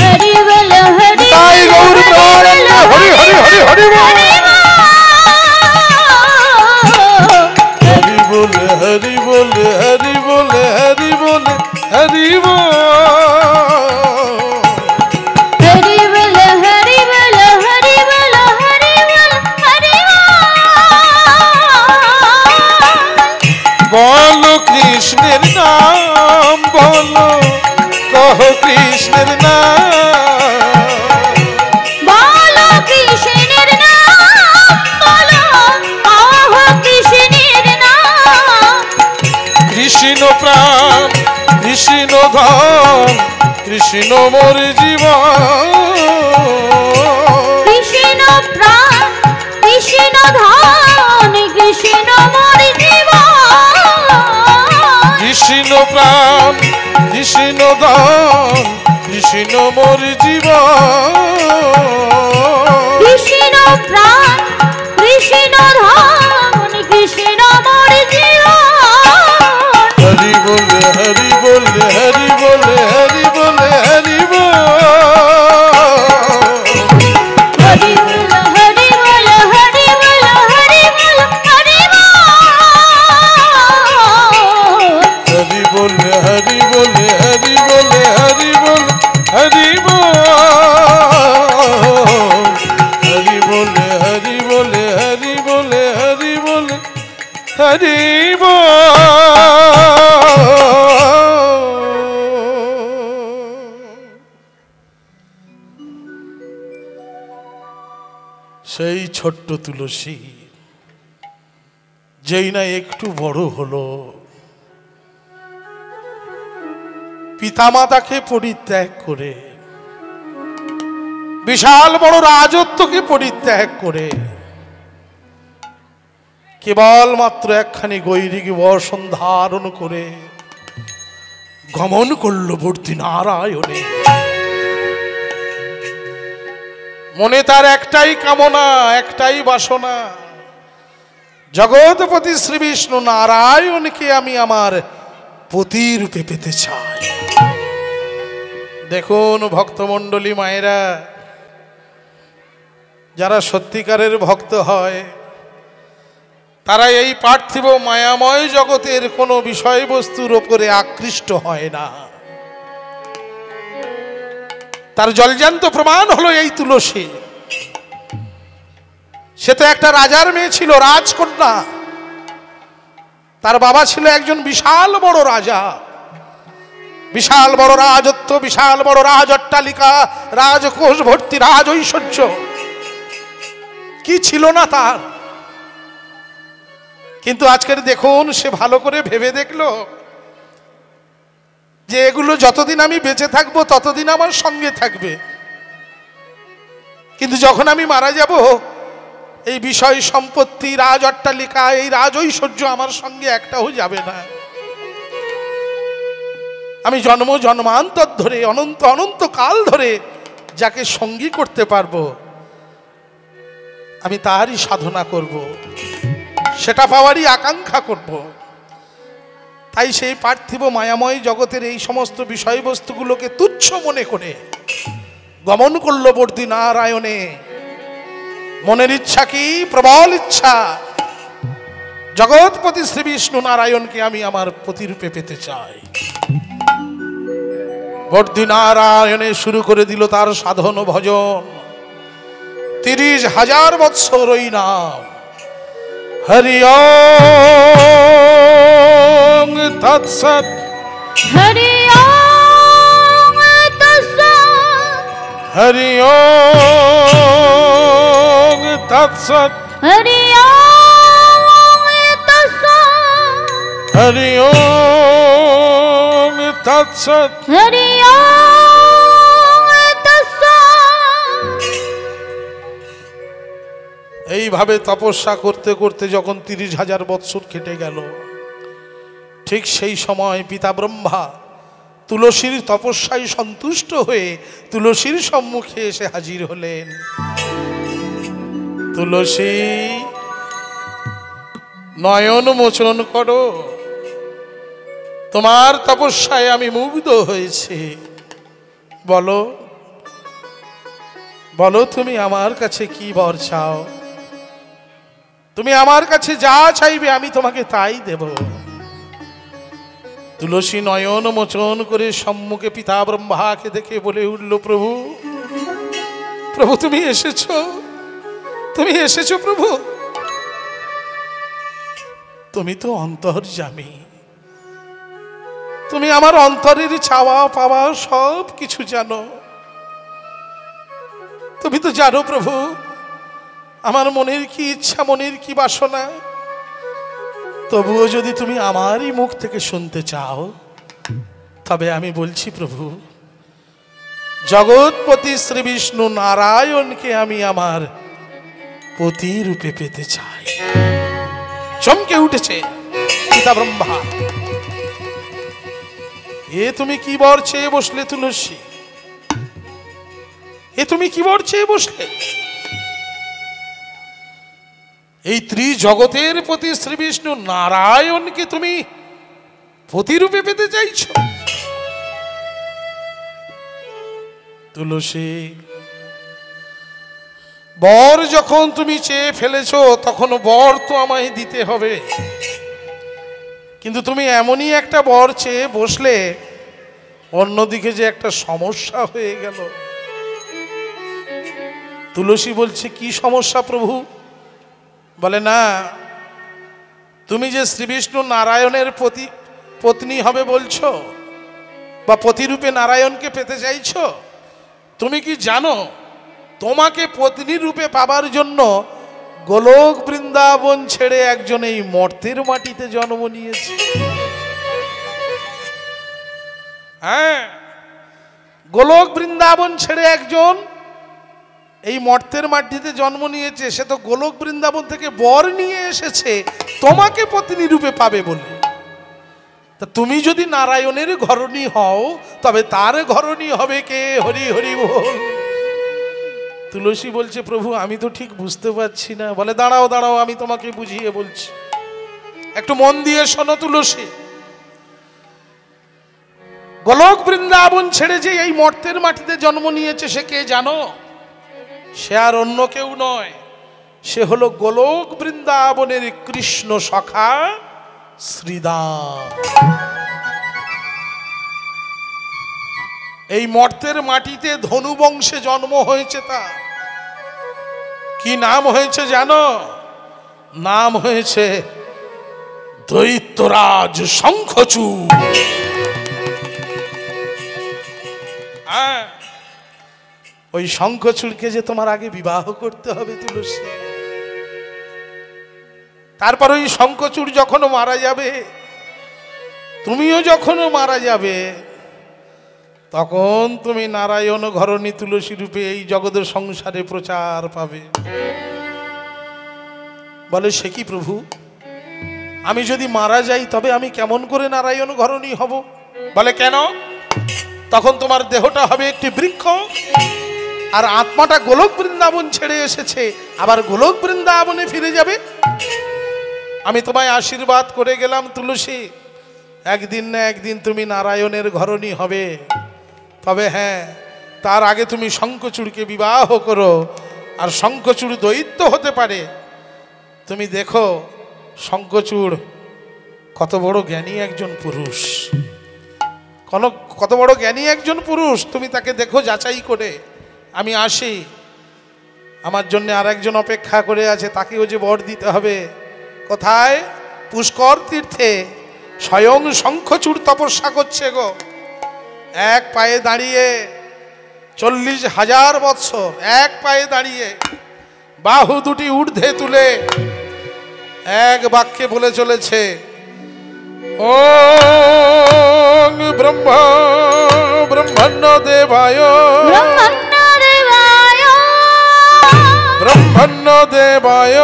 হরি বল হরি তাই গৌর প্রেমানন্দ হরি হরি হরি হরি বল, হরি বলে হরি বলে হরি বলে হরি বলে হরি বল, হরি বল হরি বল হরি বল হরি বল হরি বল কৃষ্ণের নাম বলো, কহ কৃষ্ণের নাম, বলো কৃষ্ণের নাম বলো, কহ কৃষ্ণের নাম। কৃষ্ণ প্রাণ কৃষ্ণ ধন কৃষ্ণ মোর জীবন, কৃষ্ণ প্রাণ কৃষ্ণ ধন কৃষ্ণ মোর জীবন, কৃষ্ণ প্রাণ কৃষ্ণ ধন কৃষ্ণ মোর জীবন, কৃষ্ণ প্রাণ কৃষ্ণ ধন কৃষ্ণ মোর জীবন। হরি বলে হরি বলে হরি বলে হরি বলে হরি বল, হরি বল হরি বল হরি বল হরি বল হরি বল, হরি বলে হরি বলে হরি বলে হরি বলে হরি বল, হরি বলে হরি বলে হরি বলে হরি বলে হরি সেই ছোট্ট তুলসী যেই না একটু বড় হলো, পিতামাতাকে পরিত্যাগ করে, বিশাল বড় রাজত্বকে পরিত্যাগ করে কেবলমাত্র একখানি গৈরিক বসন ধারণ করে গমন করল বর্তি নারায়ণে। মনে তার একটাই কামনা, একটাই বাসনা, জগৎপতি শ্রী বিষ্ণু নারায়ণকে আমি আমার পতি রূপে পেতে চাই। দেখুন ভক্তমণ্ডলী মায়েরা, যারা সত্যিকারের ভক্ত হয় তারা এই পার্থিব মায়াময় জগতের কোনো বিষয়বস্তুর ওপরে আকৃষ্ট হয় না। তার জলজান্ত প্রমাণ হলো এই তুলসী। সে তো একটা রাজার মেয়ে ছিল, রাজকন্যা। তার বাবা ছিল একজন বিশাল বড় রাজা, বিশাল বড় রাজত্ব, বিশাল বড় রাজ অট্টালিকা, রাজকোষ ভর্তি রাজ ঐশ্বর্য। কি ছিল না তার? কিন্তু আজকের দেখুন, সে ভালো করে ভেবে দেখলো যে এগুলো যতদিন আমি বেঁচে থাকবো ততদিন আমার সঙ্গে থাকবে, কিন্তু যখন আমি মারা যাব এই বিষয় সম্পত্তি, রাজ অট্টালিকা, এই রাজ ঐশ্বর্য আমার সঙ্গে একটাও যাবে না। আমি জন্ম জন্মান্তর ধরে, অনন্ত অনন্ত কাল ধরে যাকে সঙ্গী করতে পারবো আমি তারই সাধনা করব, সেটা পাওয়ারই আকাঙ্ক্ষা করব। তাই সেই পার্থিব মায়াময় জগতের এই সমস্ত বিষয়বস্তুগুলোকে তুচ্ছ মনে করে গমন করল বর্দি নারায়ণে। মনের ইচ্ছা কি? প্রবল ইচ্ছা। জগৎপতি শ্রী বিষ্ণু নারায়ণকে আমি আমার পতিরূপে পেতে চাই। বর্দি নারায়ণে শুরু করে দিল তার সাধন ভজন। 30,000 বৎসর ওই নাম। হরি ওম তৎসৎ। হরি ওম তৎসৎ। হরি ওম তৎসৎ। হরি ওম তৎসৎ। হরি ওম তৎসৎ। হরি ওম তৎসৎ। এইভাবে তপস্যা করতে করতে যখন 30,000 বৎসর কেটে গেল, ঠিক সেই সময় পিতা ব্রহ্মা তুলসীর তপস্যায় সন্তুষ্ট হয়ে তুলসীর সম্মুখে এসে হাজির হলেন। তুলসী, নয়ন মোচন করো, তোমার তপস্যায় আমি মুগ্ধ হয়েছি। বলো বলো, তুমি আমার কাছে কি বর চাও? তুমি আমার কাছে যা চাইবে আমি তোমাকে তাই দেব। তুলসী নয়ন মোচন করে সম্মুখে পিতা ব্রহ্মাকে দেখে বলে উঠল, প্রভু প্রভু তুমি এসেছো, তুমি এসেছো প্রভু। তুমি তো অন্তর্যামী, তুমি আমার অন্তরের চাওয়া পাওয়া সব কিছু জানো। তুমি তো জানো প্রভু আমার মনের কি ইচ্ছা, মনের কি বাসনা। তবুও যদি তুমি আমারই মুখ থেকে শুনতে চাও তবে আমি বলছি প্রভু, জগৎপতি শ্রী বিষ্ণু নারায়ণকে আমি আমার পতি রূপে পেতে চাই। চমকে উঠেছে পিতা ব্রহ্মা। এ তুমি কি বর চেয়ে বসলে তুলসী? এ তুমি কি বর চেয়ে বসলে? এই ত্রিজগতের প্রতি শ্রী বিষ্ণু নারায়ণকে তুমি পতিরূপে পেতে চাইছ? তুলসী, বর যখন তুমি চেয়ে ফেলেছ তখন বর তো আমায় দিতে হবে, কিন্তু তুমি এমনই একটা বর চেয়ে বসলে অন্যদিকে যে একটা সমস্যা হয়ে গেল। তুলসী বলছে, কি সমস্যা প্রভু? বলে, না, তুমি যে শ্রী বিষ্ণু নারায়ণের পত্নী হবে বলছো বা পতিরূপে নারায়ণকে পেতে চাইছো, তুমি কি জানো তোমাকে পত্নী রূপে পাবার জন্য গোলক বৃন্দাবন ছেড়ে একজন এই মর্তের মাটিতে জন্ম নিয়েছে? হ্যাঁ, গোলক বৃন্দাবন ছেড়ে একজন এই মর্তের মাটিতে জন্ম নিয়েছে। সে তো গোলক বৃন্দাবন থেকে বর নিয়ে এসেছে তোমাকে পত্নী রূপে পাবে বলে। তা তুমি যদি নারায়ণের ঘরণী হও তবে তার ঘরণী হবে কে? হরি হরি বল। তুলসী বলছে প্রভু আমি তো ঠিক বুঝতে পারছি না। বলে দাঁড়াও দাঁড়াও, আমি তোমাকে বুঝিয়ে বলছি, একটু মন দিয়ে শোনো তুলসী। গোলক বৃন্দাবন ছেড়ে যে এই মর্তের মাটিতে জন্ম নিয়েছে সে কে জানো? সে আর অন্য কেউ নয়, সে হলো গোলক বৃন্দাবনের কৃষ্ণ সখা শ্রীদাম। এই মর্তের মাটিতে ধনু বংশে জন্ম হয়েছে। তার কি নাম হয়েছে জানো? নাম হয়েছে দৈত্যরাজ শঙ্খচূড়। ওই শঙ্খচূড়কে যে তোমার আগে বিবাহ করতে হবে তুলসী। তারপর ওই শঙ্খচূড় যখন মারা যাবে, তুমিও যখন মারা যাবে, তখন তুমি নারায়ণ ঘরণী তুলসী রূপে এই জগৎ সংসারে প্রচার পাবে। বলে সে কি প্রভু, আমি যদি মারা যাই তবে আমি কেমন করে নারায়ণ ঘরণী হব? বলে কেন? তখন তোমার দেহটা হবে একটি বৃক্ষ, আর আত্মাটা গোলক বৃন্দাবন ছেড়ে এসেছে, আবার গোলক বৃন্দাবনে ফিরে যাবে। আমি তোমায় আশীর্বাদ করে গেলাম তুলসী, একদিন না একদিন তুমি নারায়ণের ঘরণী হবে। তবে হ্যাঁ, তার আগে তুমি শঙ্খচূড়কে বিবাহ করো। আর শঙ্খচূড় দৈত্য হতে পারে। তুমি দেখো শঙ্খচূড় কত বড় জ্ঞানী একজন পুরুষ, কত বড় জ্ঞানী একজন পুরুষ, তুমি তাকে দেখো যাচাই করে। আমি আসি, আমার জন্য আর একজন অপেক্ষা করে আছে, তাকেও যে বর দিতে হবে। কোথায়? পুষ্কর তীর্থে স্বয়ং শঙ্খচূড় তপস্যা করছে গো। এক পায়ে দাঁড়িয়ে 40,000 বৎসর এক পায়ে দাঁড়িয়ে, বাহু দুটি ঊর্ধ্বে তুলে এক বাক্যে বলে চলেছে, ওম ব্রহ্মা ব্রহ্মণ্য দেবায় ব্রহ্মণ্য দেবায় ব্রহ্মণ্য দেবায়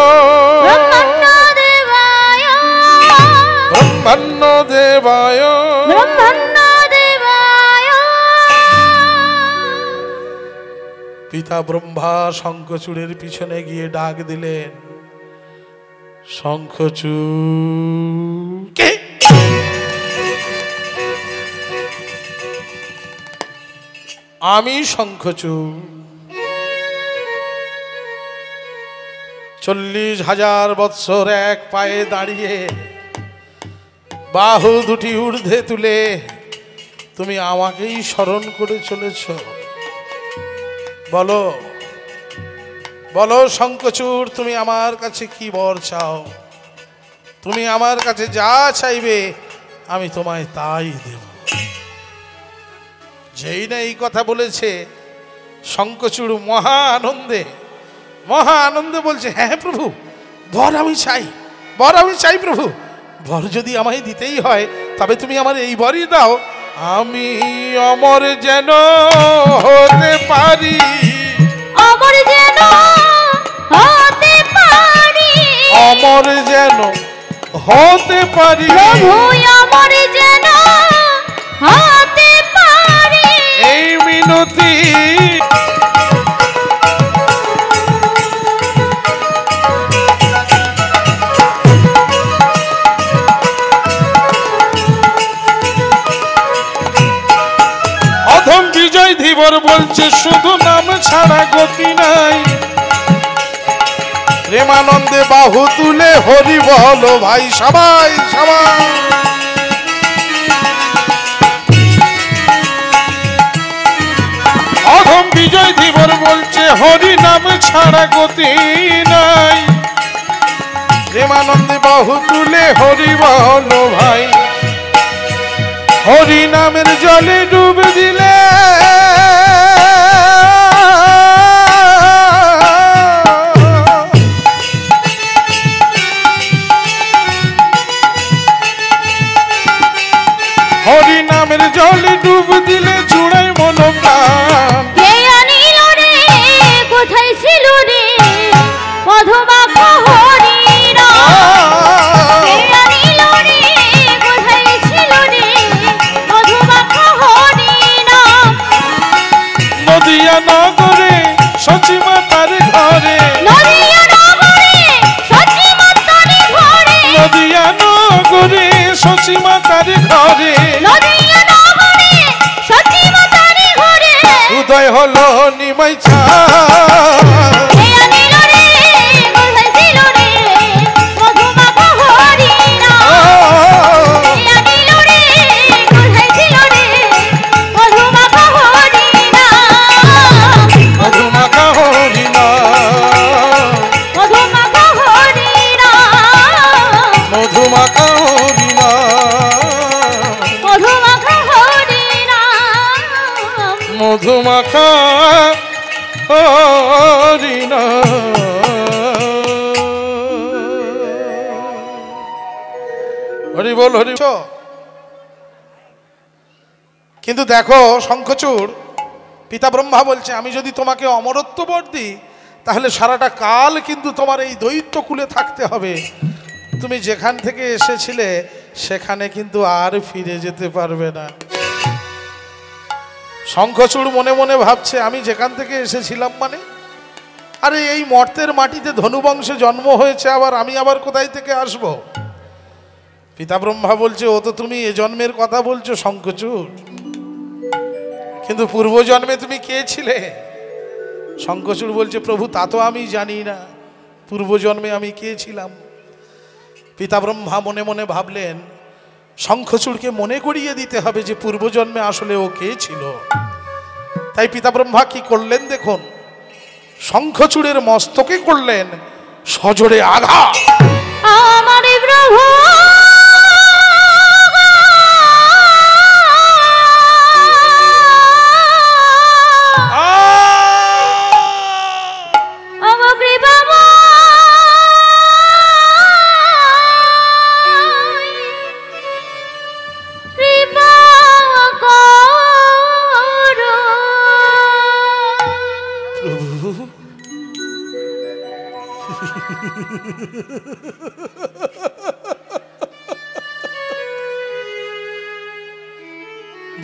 ব্রহ্মণ্য দেবায় ব্রহ্মণ্য দেবায়। ব্রহ্মণ্য দেবায়। পিতা ব্রহ্মা শঙ্খচূড়ের পিছনে গিয়ে ডাক দিলেন, শঙ্খচূড় কে? আমি শঙ্খচূড়। 40,000 বৎসর এক পায়ে দাঁড়িয়ে, বাহু দুটি ঊর্ধ্বে তুলে তুমি আমাকেই স্মরণ করে চলেছ। বলো বলো শঙ্খচূড়, তুমি আমার কাছে কি বর চাও? তুমি আমার কাছে যা চাইবে আমি তোমায় তাই দেব। যেই না এই কথা বলেছে, শঙ্খচূড় মহা আনন্দে বলছে, হ্যাঁ প্রভু, বর আমি চাই, বর আমি চাই প্রভু। বর যদি আমায় দিতেই হয় তবে তুমি আমার এই বরই দাও। আমি অমর যেন হতে পারি, অমর যেন হতে পারি, অমর যেন হতে পারি, প্রভু অমর যেন হতে পারি, এই মিনতি অধম বিজয় ধীবর বলছে, শুধু নাম ছাড়া গতি নাই। প্রেমানন্দে বাহু তুলে হরি বলো ভাই, সবাই সবাই। অধম বিজয় ধীবর বলছে, হরি নাম ছাড়া গতি নাই। প্রেমানন্দে বাহু তুলে হরি বলো ভাই, হরি নামের জলে ডুবে দিলে হরি নামের জলে ডুব দিলে চূড়াই মন প্রাণ। কে আনিল রে, কোথায় ছিল রে মধুমাখ হরি নাম? কে আনিল রে, কোথায় ছিল রে মধুমাখ হরি নাম? নদিয়া নগরে সচিমা ঘরে নদিয়া নগরে সচিব তারি ঘরে উদয় হলো নিমাই চা হেয়া নীল রে গোসাইছিল রে মধুমাখা হরিণা হেয়া নীল রে গোসাইছিল রে মধুমাখা হরিণা মধুমাখা হরিণা মধুমাখা হরিণা মধুমাখা হরিণা মধুমাখা হরিণা মধুমাখা হরিণা। হরি বল হরি। কিন্তু দেখো শঙ্খচূড়, পিতা ব্রহ্মা বলছে আমি যদি তোমাকে অমরত্ব বর দিই তাহলে সারাটা কাল কিন্তু তোমার এই দৈত্যকুলে থাকতে হবে। তুমি যেখান থেকে এসেছিলে সেখানে কিন্তু আর ফিরে যেতে পারবে না। শঙ্খচূড় মনে মনে ভাবছে আমি যেখান থেকে এসেছিলাম মানে, আরে এই মর্তের মাটিতে ধনুবংশে জন্ম হয়েছে, আবার আমি আবার কোথায় থেকে আসব? পিতা ব্রহ্মা বলছে ও তো তুমি এ জন্মের কথা বলছো শঙ্খচূড়, কিন্তু পূর্বজন্মে তুমি কে ছিলে? শঙ্খচূড় বলছে প্রভু তা তো আমি জানি না, পূর্বজন্মে আমি কে ছিলাম। পিতা ব্রহ্মা মনে মনে ভাবলেন শঙ্খচূড়কে মনে করিয়ে দিতে হবে যে পূর্বজন্মে আসলে ও কে ছিল। তাই পিতা ব্রহ্মা কি করলেন দেখুন, শঙ্খচূড়ের মস্তকে করলেন সজোরে আঘাত। আমার প্রভু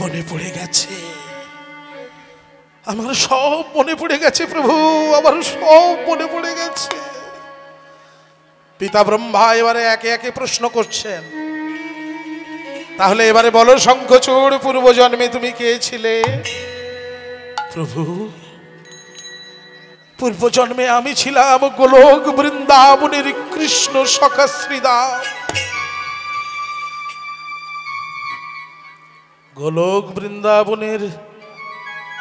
মনে পড়ে গেছে, আমার সব মনে পড়ে গেছে প্রভু, আমার সব মনে পড়ে গেছে। পিতা ব্রহ্মা এবারে একে একে প্রশ্ন করছেন, তাহলে এবারে বলো শঙ্খচূড় পূর্বজন্মে তুমি কে ছিলে? প্রভু পূর্বজন্মে আমি ছিলাম গোলক বৃন্দাবনের কৃষ্ণ সখা শ্রীদাম। গোলক বৃন্দাবনের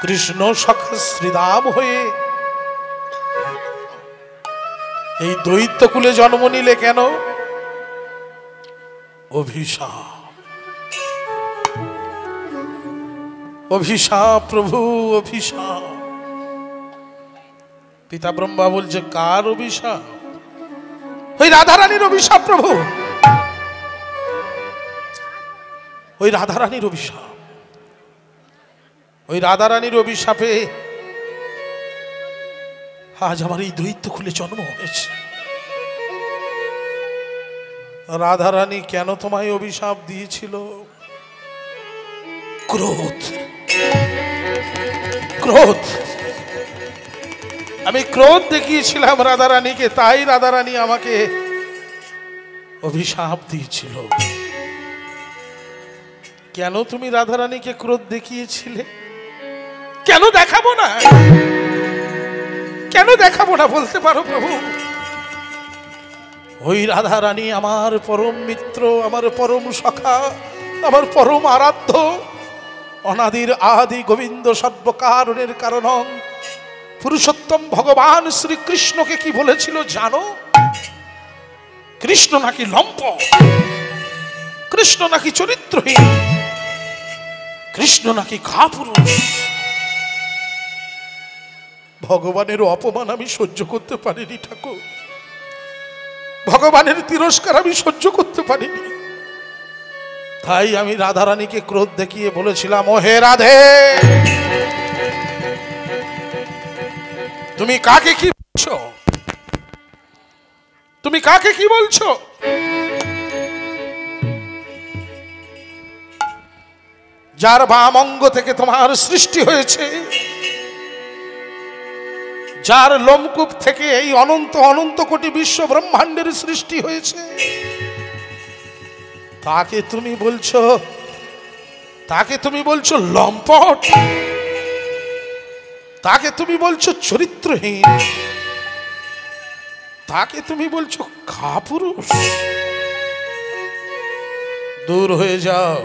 কৃষ্ণ সখা শ্রীদাম হয়ে এই দৈত্যকুলে জন্ম নিলে কেন? অভিশাপ, অভিশাপ প্রভু, অভিশাপ। পিতা ব্রহ্মা বলছে কার অভিশাপ? ওই রাধারানীর অভিশাপ প্রভু, ওই রাধারানীর অভিশাপ। ওই রাধারানীর অভিশাপে আজ আমার এই দৈত্যকুলে জন্ম হয়েছে। রাধারানী কেন তোমায় অভিশাপ দিয়েছিল? ক্রোধ, ক্রোধ। আমি ক্রোধ দেখিয়েছিলাম রাধারানীকে, তাই রাধারানী আমাকে অভিশাপ দিয়েছিল। কেন তুমি রাধারানীকে ক্রোধ দেখিয়েছিলে? কেন দেখাবো না? কেন দেখাবো না বলতে পারো প্রভু? ওই রাধারানী আমার পরম মিত্র, আমার পরম সখা, আমার পরম আরাধ্য, অনাদির আদি গোবিন্দ সর্বকারণের কারণং পুরুষোত্তম ভগবান শ্রীকৃষ্ণকে কি বলেছিল জানো? কৃষ্ণ নাকি লম্প, কৃষ্ণ নাকি চরিত্রহীন, কৃষ্ণ নাকি কাপুরুষ। ভগবানের অপমান আমি সহ্য করতে পারিনি ঠাকুর, ভগবানের তিরস্কার আমি সহ্য করতে পারিনি। তাই আমি রাধারানীকে ক্রোধ দেখিয়ে বলেছিলাম ও হে রাধে, তুমি কাকে কি বলছো? তুমি কাকে কি বলছো? যার বাম অঙ্গ থেকে তোমার সৃষ্টি হয়েছে, যার লোমকূপ থেকে এই অনন্ত অনন্ত কোটি বিশ্ব ব্রহ্মাণ্ডের সৃষ্টি হয়েছে, তাকে তুমি বলছো লম্পট, তাকে তুমি বলছো চরিত্রহীন, তাকে তুমি বলছো কাপুরুষ। দূর হয়ে যাও,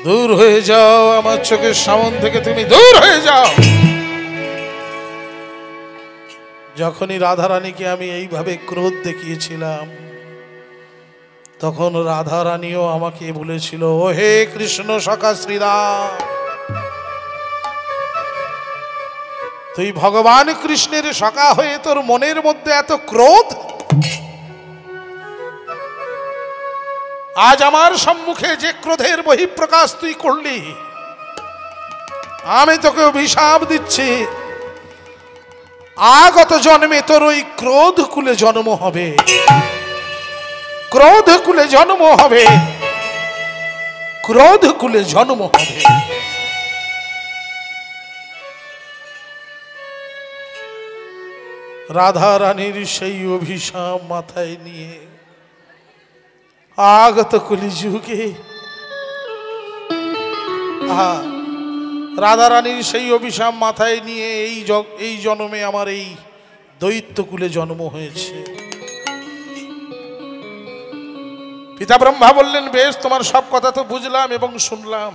দূর হয়ে যাও, আমার চোখের সামন থেকে তুমি দূর হয়ে যাও। যখনই রাধারানীকে আমি এইভাবে ক্রোধ দেখিয়েছিলাম, তখন রাধারানীও আমাকে বলেছিল, ও হে কৃষ্ণ সখা শ্রীরাম, তুই ভগবান কৃষ্ণের সখা হয়ে তোর মনের মধ্যে এত ক্রোধ? আজ আমার সম্মুখে যে ক্রোধের বহিঃপ্রকাশ তুই করলি, আমি তোকে অভিশাপ দিচ্ছি, আগত জন্মে তোর ওই ক্রোধ কুলে জন্ম হবে, ক্রোধ কুলে জন্ম হবে, ক্রোধ কুলে জন্ম হবে। রাধা রানীর সেই অভিশাপ মাথায় নিয়ে আগত কলিযুগে, রাধা রানীর সেই অভিশাপ মাথায় নিয়ে এই জন্মে আমার এই দৈত্যকুলে জন্ম হয়েছে। পিতা ব্রহ্মা বললেন, বেশ, তোমার সব কথা তো বুঝলাম এবং শুনলাম,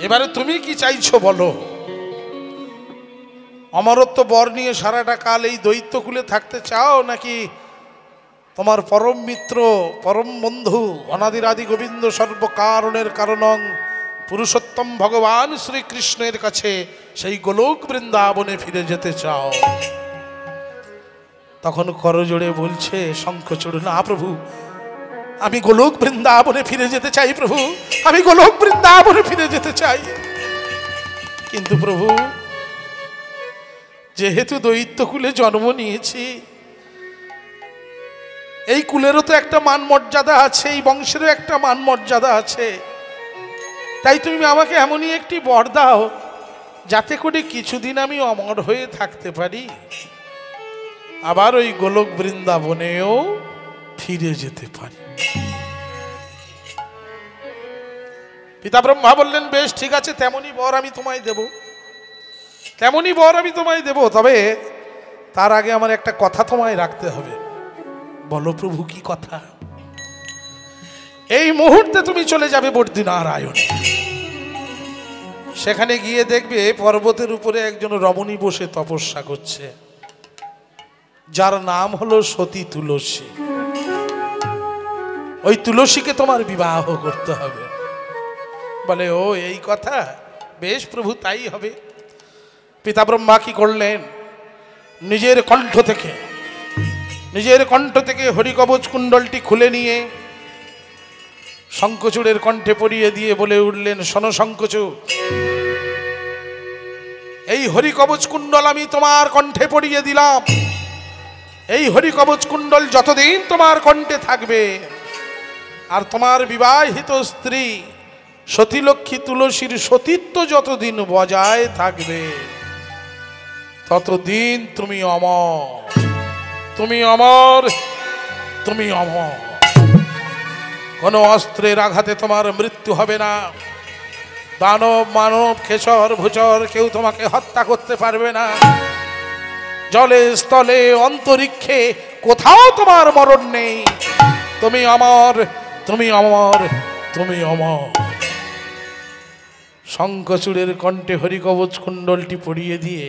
এবারে তুমি কি চাইছো বলো? অমরত্ব বর নিয়ে সারাটা কাল এই দৈত্যকুলে থাকতে চাও, নাকি তোমার পরম মিত্র, পরম বন্ধু, অনাদিরাদি গোবিন্দ সর্বকারণের কারণং পুরুষোত্তম ভগবান শ্রীকৃষ্ণের কাছে সেই গোলক বৃন্দাবনে ফিরে যেতে চাও? তখন করজোড়ে বলছে শঙ্খচূড়, না প্রভু, আমি গোলক বৃন্দাবনে ফিরে যেতে চাই প্রভু, আমি গোলক বৃন্দাবনে ফিরে যেতে চাই। কিন্তু প্রভু, যেহেতু দৈত্যকুলে জন্ম নিয়েছি, এই কুলেরও তো একটা মান মর্যাদা আছে, এই বংশেরও একটা মান মর্যাদা আছে, তাই তুমি আমাকে এমনই একটি বর দাও যাতে করে কিছুদিন আমি অমর হয়ে থাকতে পারি, আবার ওই গোলক বৃন্দাবনেও ফিরে যেতে পারি। পিতা ব্রহ্মা বললেন, বেশ ঠিক আছে, তেমনই বর আমি তোমায় দেব, তেমনই বর আমি তোমায় দেব, তবে তার আগে আমার একটা কথা তোমায় রাখতে হবে। বলো প্রভু, কি কথা? এই মুহূর্তে তুমি চলে যাবে বর্দিনারায়ণে, সেখানে গিয়ে দেখবে পর্বতের উপরে একজন রমণী বসে তপস্যা করছে, যার নাম হলো সতী তুলসী। ওই তুলসীকে তোমার বিবাহ করতে হবে। বলে, ও এই কথা, বেশ প্রভু, তাই হবে। পিতা ব্রহ্মা কি করলেন, নিজের কণ্ঠ থেকে হরিকবচ কুণ্ডলটি খুলে নিয়ে শঙ্খচূড়ের কণ্ঠে পরিয়ে দিয়ে বলে উঠলেন, শোনো শঙ্খচূড়, এই হরিকবচ কুণ্ডল আমি তোমার কণ্ঠে পরিয়ে দিলাম। এই হরিকবচ কুণ্ডল যতদিন তোমার কণ্ঠে থাকবে, আর তোমার বিবাহিত স্ত্রী সতীলক্ষ্মী তুলসীর সতীত্ব যতদিন বজায় থাকবে, ততদিন তুমি অমর, তুমি অমর, তুমি অমর। কোনো অস্ত্রের আঘাতে তোমার মৃত্যু হবে না, দানব মানব খেচর ভুচর কেউ তোমাকে হত্যা করতে পারবে না, জলে স্থলে অন্তরিক্ষে কোথাও তোমার মরণ নেই, তুমি অমর, তুমি অমর, তুমি অমর। শঙ্খচূড়ের কণ্ঠে হরিকবচ কুণ্ডলটি পরিয়ে দিয়ে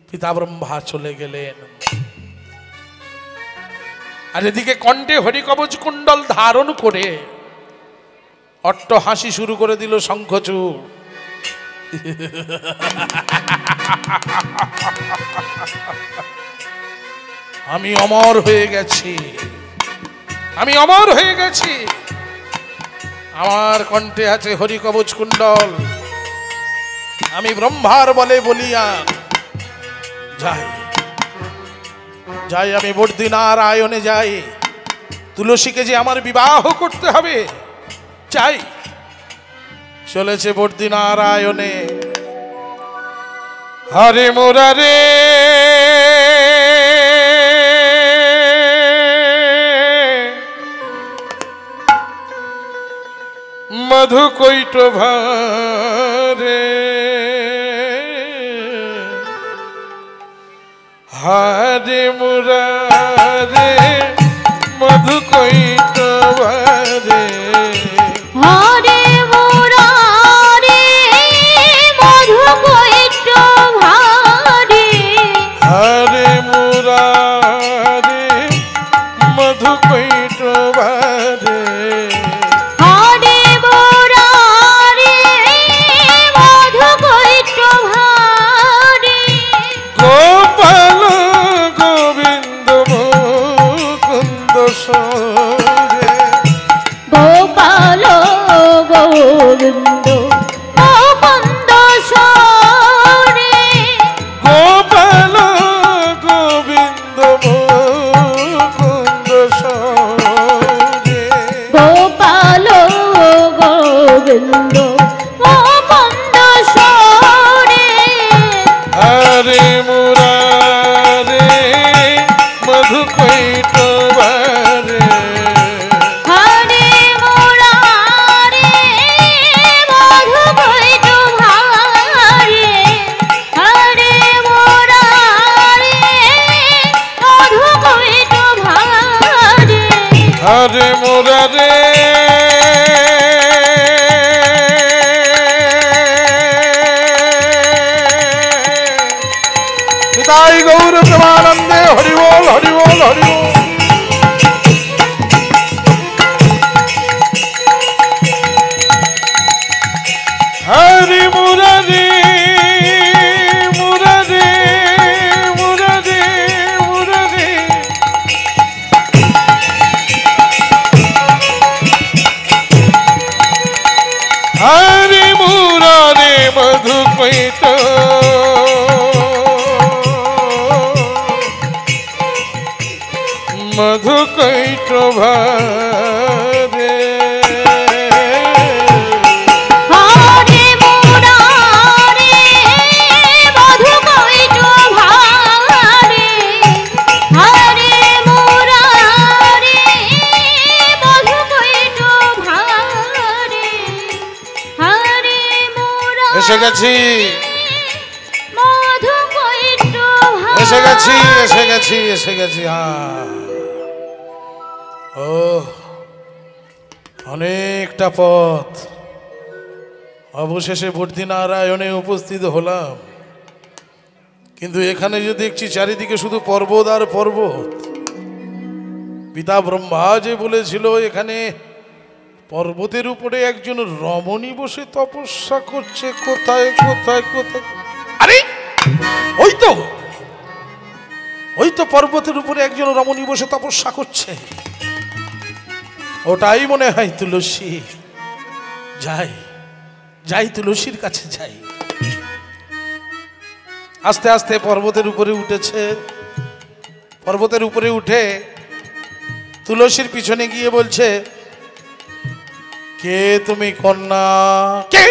পিতা ব্রহ্মা চলে গেলেন। আর এদিকে কণ্ঠে হরিকবচ কুণ্ডল ধারণ করে অট্ট হাসি শুরু করে দিল শঙ্খচূড়। আমি অমর হয়ে গেছি, আমি অমর হয়ে গেছি, আমার কণ্ঠে আছে হরিকবচ কুণ্ডল, আমি ব্রহ্মার বলে বলিয়া যাই, যাই আমি বর্দিনারায়ণে যাই, তুলসীকে যে আমার বিবাহ করতে হবে, চাই। চলেছে বর্দিনারায়ণে। হরে মুরারে मधु कोइट भारे हारे मुरारे मधु कोइट भारे हरे मुरारे मधु कोइट भारे हरे मुरारे मधु कोइट भारे हरे मुरारे मधु कोइट भारे गोपाल गोविंद मुकुंद सोरे गोपाल गोविंद मुकुंद सोरे गोपाल गोविंद मुकुंद सोरे गोपाल गोविंद मुकुंद सोरे हरे मुरारे मधु कोइट भारे हरे मुरारे मधु कोइट भारे हरे मुरारे मधु कोइट भारे हरे मुरारे निताई गौर प्रेमानंदे हरि बोल हरि बोल हरि बोल हरि मुरारे मुरारे मुरारे मुरारे हरि मुरारे मधु कोइट मधु कोइट भारे हरे मुरारे मधु कोइट भारे हरे मुरारे मधु कोइट भारे हरे मुरारे এসে গেছি मधु कोइट এসে গেছি এসে গেছি এসে গেছি হ্যাঁ ও অনেকটা পথ অবশেষে বর্ধিনারায়ণে উপস্থিত হলাম কিন্তু এখানে যে দেখছি চারিদিকে শুধু পর্বত আর পর্বত পিতা ব্রহ্মা যে বলেছিল এখানে পর্বতের উপরে একজন রমণী বসে তপস্যা করছে কোথায় কোথায় কোথায় আরে ওই তো পর্বতের উপরে একজন রমণী বসে তপস্যা করছে ওটাই মনে হয় তুলসী যাই যাই তুলসীর কাছে যাই আস্তে আস্তে পর্বতের উপরে উঠেছে পর্বতের উপরে উঠে তুলসীর পিছনে গিয়ে বলছে কে তুমি কন্যা কে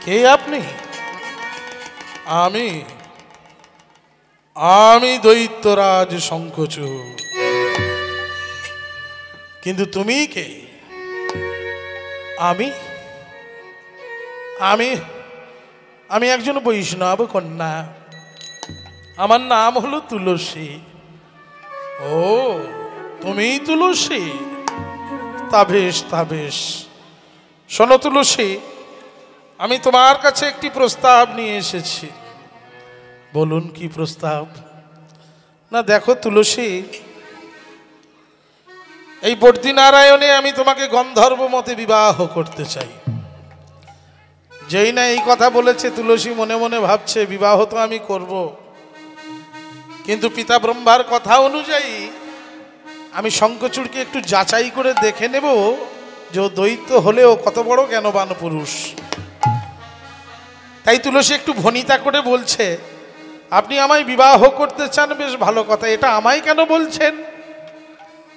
কে আপনি আমি আমি দৈত্যরাজ শঙ্খচূড় কিন্তু তুমি কে আমি আমি আমি একজন বৈষ্ণব কন্যা আমার নাম হলো তুলসী ও তুমি তুলসী তা বেশ শোনো তুলসী আমি তোমার কাছে একটি প্রস্তাব নিয়ে এসেছি বলুন কি প্রস্তাব না দেখো তুলসী এই বর্ধিনারায়ণে আমি তোমাকে গন্ধর্ব মতে বিবাহ করতে চাই যেই না এই কথা বলেছে তুলসী মনে মনে ভাবছে বিবাহ তো আমি করব কিন্তু পিতা ব্রহ্মার কথা অনুযায়ী আমি শঙ্খচূড়কে একটু যাচাই করে দেখে নেব যে ও দৈত্য হলেও কত বড় জ্ঞানবান পুরুষ তাই তুলসী একটু ভনিতা করে বলছে আপনি আমায় বিবাহ করতে চান বেশ ভালো কথা এটা আমায় কেন বলছেন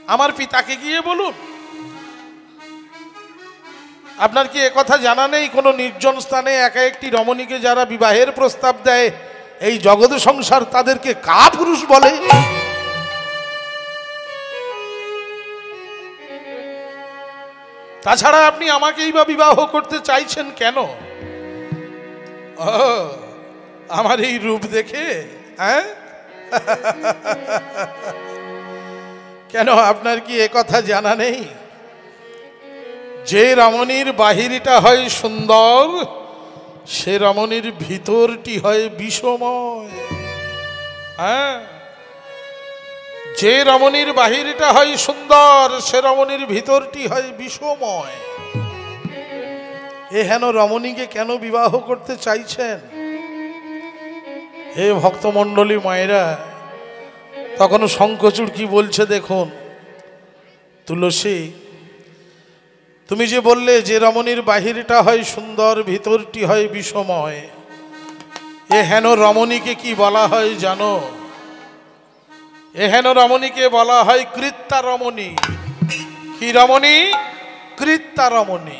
আমার পিতাকে গিয়ে বলুন আপনার কি একথা জানা নেই কোনো নির্জন স্থানে একা একটি রমণীকে যারা বিবাহের প্রস্তাব দেয় এই জগৎ সংসার তাদেরকে কাপুরুষ বলে তাছাড়া আপনি আমাকেই বা বিবাহ করতে চাইছেন কেন? ও, আমার এই রূপ দেখে? হ্যাঁ, কেন আপনার কি এ কথা জানা নেই যে রমণীর বাহিরটা হয় সুন্দর, সে রমণীর ভিতরটি হয় বিষময়? হ্যাঁ, যে রমণীর বাহিরটা হয় সুন্দর, সে রমণীর ভিতরটি হয় বিষময়। এ হেন রমণীকে কেন বিবাহ করতে চাইছেন? হে ভক্তমণ্ডলী মায়েরা, তখন শঙ্খচূড় কি বলছে দেখুন, তুলসী, তুমি যে বললে যে রমণীর বাহিরটা হয় সুন্দর, ভিতরটি হয় বিষময়, এ হেন রমণীকে কি বলা হয় জানো? এ হেন রমণীকে বলা হয় কৃত্যা রমণী। কি রমণী? কৃত্যা রমণী।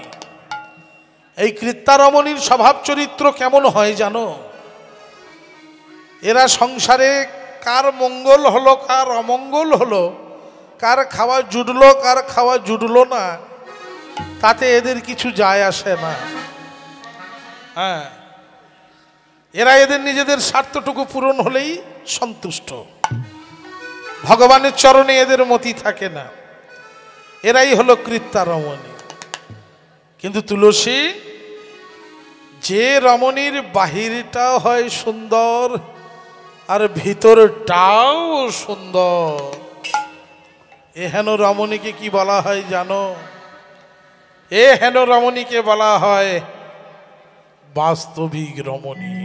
এই কৃত্যা রমণীর স্বভাব চরিত্র কেমন হয় জানো? এরা সংসারে কার মঙ্গল হলো কার অমঙ্গল হলো, কার খাওয়া জুটলো কার খাওয়া জুটলো না, তাতে এদের কিছু যায় আসে না। হ্যাঁ, এরা এদের নিজেদের স্বার্থটুকু পূরণ হলেই সন্তুষ্ট, ভগবানের চরণে এদের মতি থাকে না। এরাই হলো কৃত্যা রমণী। কিন্তু তুলসী, যে রমণীর বাহিরটাও হয় সুন্দর আর ভিতরটাও সুন্দর, এ হেন রমণীকে কি বলা হয় জানো? এ হেন রমণীকে বলা হয় বাস্তবিক রমণী।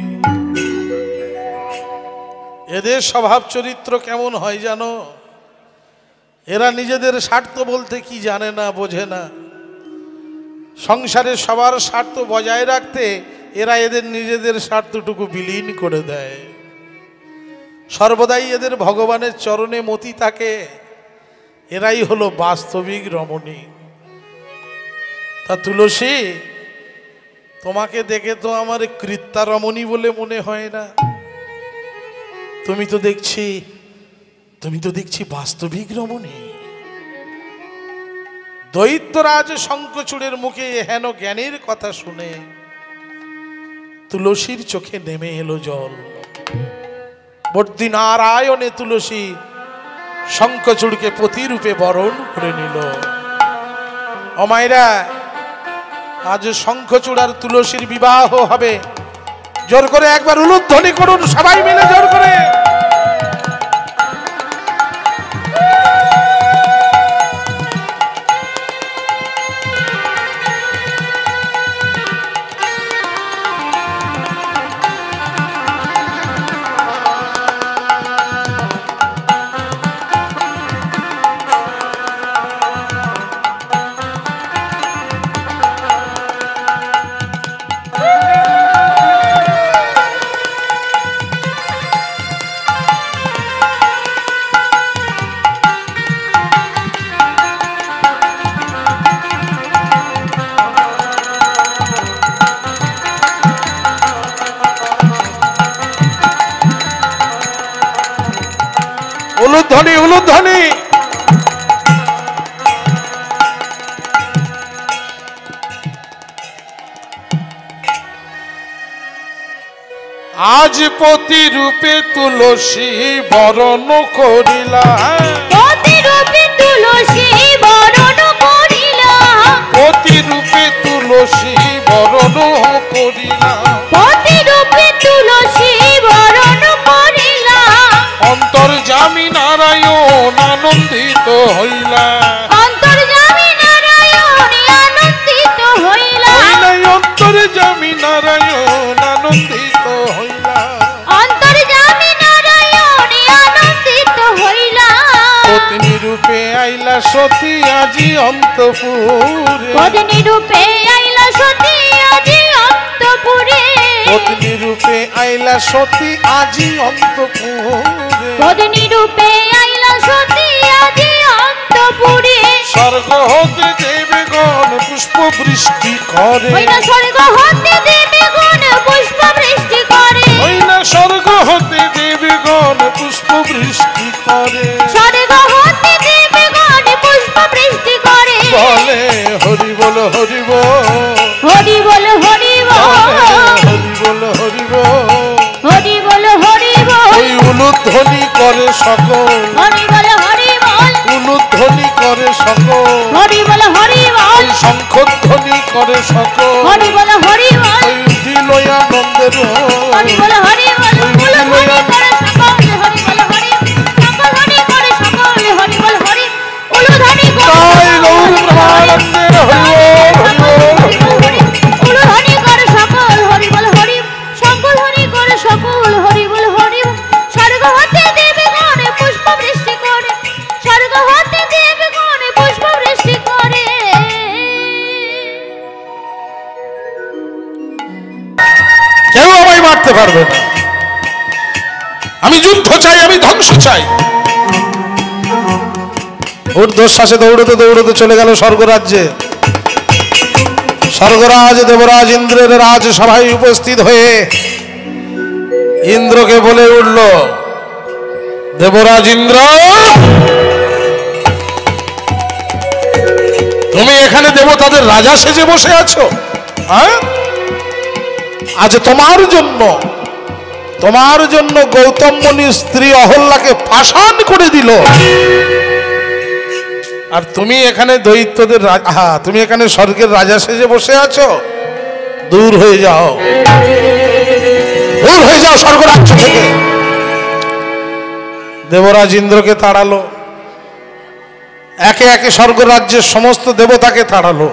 এদের স্বভাব চরিত্র কেমন হয় জানো? এরা নিজেদের স্বার্থ বলতে কি জানে না, বোঝে না। সংসারে সবার স্বার্থ বজায় রাখতে এরা এদের নিজেদের স্বার্থটুকু বিলীন করে দেয়। সর্বদাই এদের ভগবানের চরণে মতি থাকে। এরাই হলো বাস্তবিক রমণী। তা তুলসী, তোমাকে দেখে তো আমার কৃত্যা রমণী বলে মনে হয় না। তুমি তো দেখছি বাস্তবিক রমণী। দৈত্যরাজ শঙ্খচূড়ের মুখে হেন জ্ঞানের কথা শুনে তুলসীর চোখে নেমে এলো জল। বর্দি নারায়ণে তুলসী শঙ্খচূড়কে প্রতিরূপে বরণ করে নিল। অমাইরা, আজ শঙ্খচূড় আর তুলসীর বিবাহ হবে। জোর করে একবার উলুধ্বনি করুন সবাই মিলে, জোর করে। উলুধ্বনি, উলুধ্বনি। আজ প্রতিরূপে তুলসী বরণ করিলা, প্রতিরূপে তুলসী বরণ করিলা, প্রতিরূপে তুলসী বরণ করিলা, প্রতিরূপে তুলসী বরণ করিলা। অন্তর্যামী নারায়ণ আনন্দিত হইলা, অন্তর্যামী নারায়ণ আনন্দিত হইলা, অন্তর্যামী নারায়ণ আনন্দিত হইলা, অন্তর্যামী নারায়ণ আনন্দিত হইলা। পত্নী রূপে আইলা সতী আজি অন্তপুরে, পত্নী রূপে আইলা সতী আজি অন্তপুরে, পত্নী রূপে আইলা সতী আজি অন্তপুরে, পত্নী রূপে আইলা সতী আজি অন্তপুরে। স্বর্গ হতে দেবগণ পুষ্প বৃষ্টি করে, ওই না স্বর্গ হতে দেবগণ পুষ্প বৃষ্টি করে, ওই না স্বর্গ হতে দেবগণ পুষ্প বৃষ্টি করে, স্বর্গ হতে দেবগণ পুষ্প বৃষ্টি করে। বলে হরি বল হরি বল হরি বল হরি বল হরি বল হরি বল হরি বল হরি বল ওই উলুধ্বনি করে সকল হরি বল হরি বল উলুধ্বনি করে সকল হরি বল হরি বল ওই শঙ্খধ্বনি করে সকল হরি বল হরি বল ওই দিলয় আনন্দের হরি বল হরি বল উলুধ্বনি করে সকল হরি বল হরি শঙ্খধ্বনি করে সকল হরি বল হরি উলুধ্বনি করে জয় গৌর ব্রহ্মানন্দে হরি বল হরি বল উলুধ্বনি করে সকল হরি বল হরি শঙ্খধ্বনি করে সকল হরি বল হরি স্বর্গ হতে দেবগণে পুষ্প বৃষ্টি করে স্বর্গ হতে দেবগণে পুষ্প বৃষ্টি করে কেউ আমায় মারতে পারবে না আমি যুদ্ধ চাই আমি ধ্বংস চাই ঊর্ধ্বশ্বাসে দৌড়তে দৌড়তে চলে গেল স্বর্গরাজ্যে স্বর্গরাজ দেবরাজ ইন্দ্রের রাজসভায় উপস্থিত হয়ে ইন্দ্রকে বলে উঠল দেবরাজ ইন্দ্র তুমি এখানে দেবতাদের রাজা সেজে বসে আছো হ্যাঁ আজ তোমার জন্য গৌতম মুনির স্ত্রী অহল্যাকে পাষাণ করে দিল আর তুমি এখানে দৈত্যদের তুমি এখানে স্বর্গের রাজা সেজে বসে আছো দূর হয়ে যাও স্বর্গরাজ্য থেকে দেবরাজ ইন্দ্রকে তাড়ালো একে একে স্বর্গরাজ্যের সমস্ত দেবতাকে তাড়ালো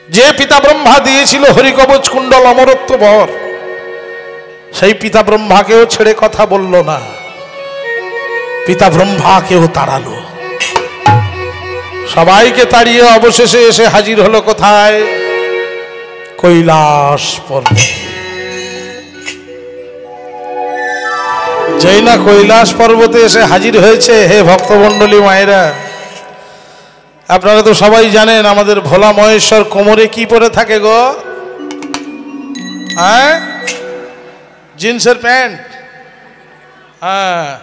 যে পিতা ব্রহ্মা দিয়েছিল হরিকবচ কুণ্ডল অমরত্ব বর সেই পিতা ব্রহ্মাকেও ছেড়ে কথা বলল না পিতা ব্রহ্মাকেও তাড়ালো সবাইকে তাড়িয়ে অবশেষে এসে হাজির হলো কোথায় কৈলাস পর্বতে যেই না কৈলাস পর্বতে এসে হাজির হয়েছে হে ভক্তমণ্ডলী মায়েরা আপনারা তো সবাই জানেন আমাদের ভোলা মহেশ্বর কোমরে কি পরে থাকে গো হ্যাঁ জিন্সের প্যান্ট হ্যাঁ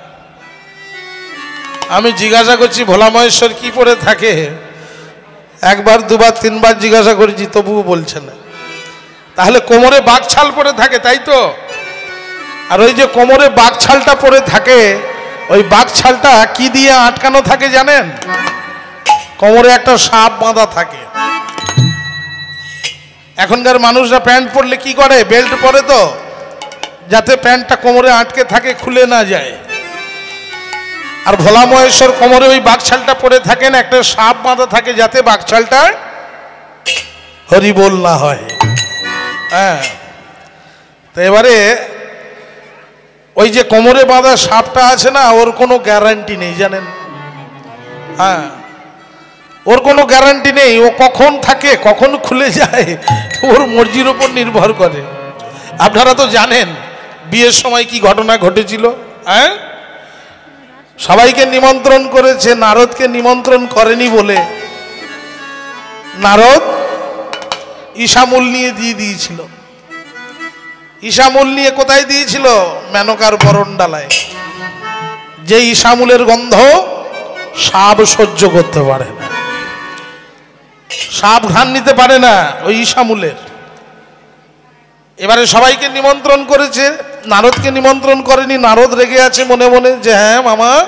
আমি জিজ্ঞাসা করছি ভোলা মহেশ্বর কি পরে থাকে একবার দুবার তিনবার জিজ্ঞাসা করেছি তবুও বলছে না তাহলে কোমরে বাঘছাল পরে থাকে তাই তো আর ওই যে কোমরে বাঘছালটা পরে থাকে ওই বাঘছালটা কি দিয়ে আটকানো থাকে জানেন কোমরে একটা সাপ বাঁধা থাকে এখনকার মানুষরা প্যান্ট পরলে কি করে বেল্ট পরে তো যাতে প্যান্টটা কোমরে আটকে থাকে খুলে না যায় আর ভোলা মহেশ্বর কোমরে ওই বাঘছালটা পরে থাকেন একটা সাপ বাঁধা থাকে যাতে বাঘছালটা হরিবোল না হয় হ্যাঁ তো এবারে ওই যে কোমরে বাঁধা সাপটা আছে না ওর কোনো গ্যারান্টি নেই জানেন হ্যাঁ ওর কোনো গ্যারান্টি নেই ও কখন থাকে কখন খুলে যায় ওর মর্জির উপর নির্ভর করে আপনারা তো জানেন বিয়ের সময় কি ঘটনা ঘটেছিল হ্যাঁ সবাইকে নিমন্ত্রণ করেছে নারদকে নিমন্ত্রণ করেনি বলে নারদ ঈশামূল নিয়ে দিয়ে দিয়েছিল ঈশামূল নিয়ে কোথায় দিয়েছিল মেনকার বরণডালায় যে ঈশামূলের গন্ধ সাপ সহ্য করতে পারে না সাপ ঘ্রাণ নিতে পারে না ওই ঈশামূলের এবারে সবাইকে নিমন্ত্রণ করেছে নারদকে নিমন্ত্রণ করেনি নারদ রেগে আছে মনে মনে যে হ্যাঁ মামা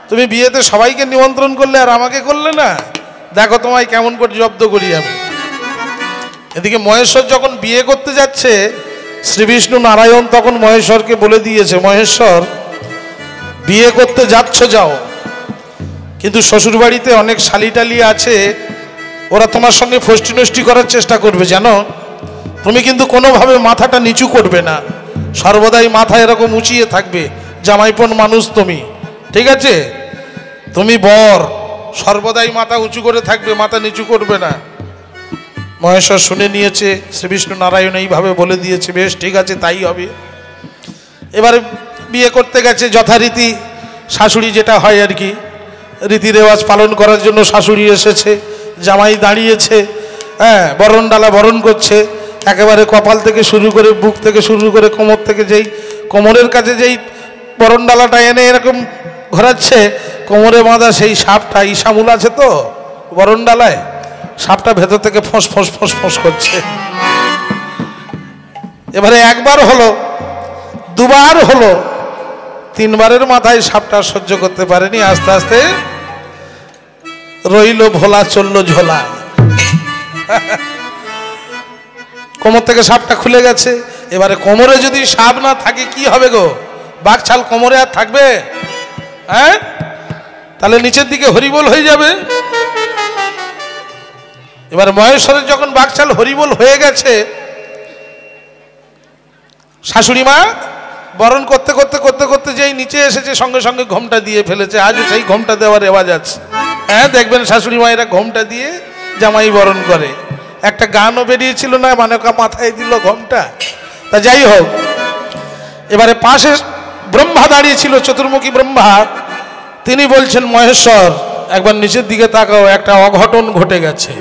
তুমি বিয়েতে সবাইকে নিমন্ত্রণ করলে আর আমাকে করলে না দেখো তোমায় কেমন করে জব্দ করি আমি এদিকে মহেশ্বর যখন বিয়ে করতে যাচ্ছে শ্রী বিষ্ণু নারায়ণ তখন মহেশ্বরকে বলে দিয়েছে মহেশ্বর বিয়ে করতে যাচ্ছ যাও কিন্তু শ্বশুরবাড়িতে অনেক শালিটালি আছে ওরা তোমার সঙ্গে ফষ্টি নষ্টি করার চেষ্টা করবে জানো তুমি কিন্তু কোনোভাবে মাথাটা নিচু করবে না সর্বদাই মাথা এরকম উঁচিয়ে থাকবে জামাইপন মানুষ তুমি ঠিক আছে তুমি বর সর্বদাই মাথা উঁচু করে থাকবে মাথা নিচু করবে না মহেশ্বর শুনে নিয়েছে শ্রী বিষ্ণু নারায়ণ এইভাবে বলে দিয়েছে বেশ ঠিক আছে তাই হবে এবারে বিয়ে করতে গেছে যথারীতি শাশুড়ি যেটা হয় আর কি রীতি রেওয়াজ পালন করার জন্য শাশুড়ি এসেছে জামাই দাঁড়িয়েছে হ্যাঁ বরণডালা বরণ করছে একেবারে কপাল থেকে শুরু করে বুক থেকে শুরু করে কোমর থেকে যেই কোমরের কাছে যেই বরণডালাটা এনে এরকম ঘোরাচ্ছে কোমরে বাঁধা সেই সাপটা ঈশামূল আছে তো বরণ ডালায়, সাপটা ভেতর থেকে ফোঁস ফোঁস ফোঁস ফোঁস করছে। এবারে একবার হলো, দুবার হলো, তিনবারের মাথায় সাপটা সহ্য করতে পারেনি, আস্তে আস্তে রইল ভোলা, চলল ঝোলা। কোমর থেকে সাপটা খুলে গেছে। এবারে কোমরে যদি সাপ না থাকে কি হবে গো? বাঘছাল কোমরে আর থাকবে? হ্যাঁ, তাহলে নিচের দিকে হরিবোল হয়ে যাবে। এবার মহেশ্বরের যখন বাঘছাল হরিবোল হয়ে গেছে, শাশুড়ি মা বরণ করতে করতে করতে করতে যেই নিচে এসেছে, সঙ্গে সঙ্গে ঘোমটা দিয়ে ফেলেছে। আজও সেই ঘোমটা দেওয়ার রেওয়াজ আছে। হ্যাঁ, দেখবেন শাশুড়ি মায়েরা ঘোমটা দিয়ে জামাই বরণ করে। একটা গানও বেরিয়েছিল না, মানকা মাথায় দিল ঘোমটা। তা যাই হোক, এবারে পাশে ব্রহ্মা দাঁড়িয়ে ছিল, চতুর্মুখী ব্রহ্মা। তিনি বলছেন, মহেশ্বর একবার নিচের দিকে তাকাও, একটা অঘটন ঘটে গেছে।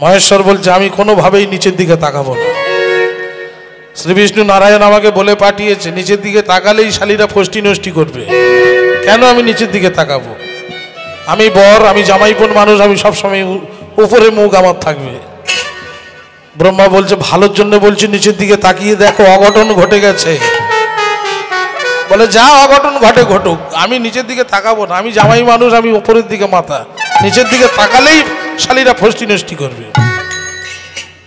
মহেশ্বর বলছে, আমি কোনোভাবেই নিচের দিকে তাকাবো না। শ্রী বিষ্ণু নারায়ণ আমাকে বলে পাঠিয়েছে, নিচের দিকে তাকালেই শালীরা ফষ্টি নষ্টি করবে। কেন আমি নিচের দিকে তাকাবো? আমি বর, আমি জামাইপন মানুষ, আমি সবসময় উপরে মুখ আমার থাকবে। ব্রহ্মা বলছে, ভালোর জন্য বলছি, নিচের দিকে তাকিয়ে দেখো, অঘটন ঘটে গেছে। বলে, যা অঘটন ঘটে ঘটুক, আমি নিচের দিকে তাকাবো না। আমি জামাই মানুষ, আমি উপরের দিকে মাথা, নিচের দিকে তাকালেই শালীরা ফষ্টি নষ্টি করবে।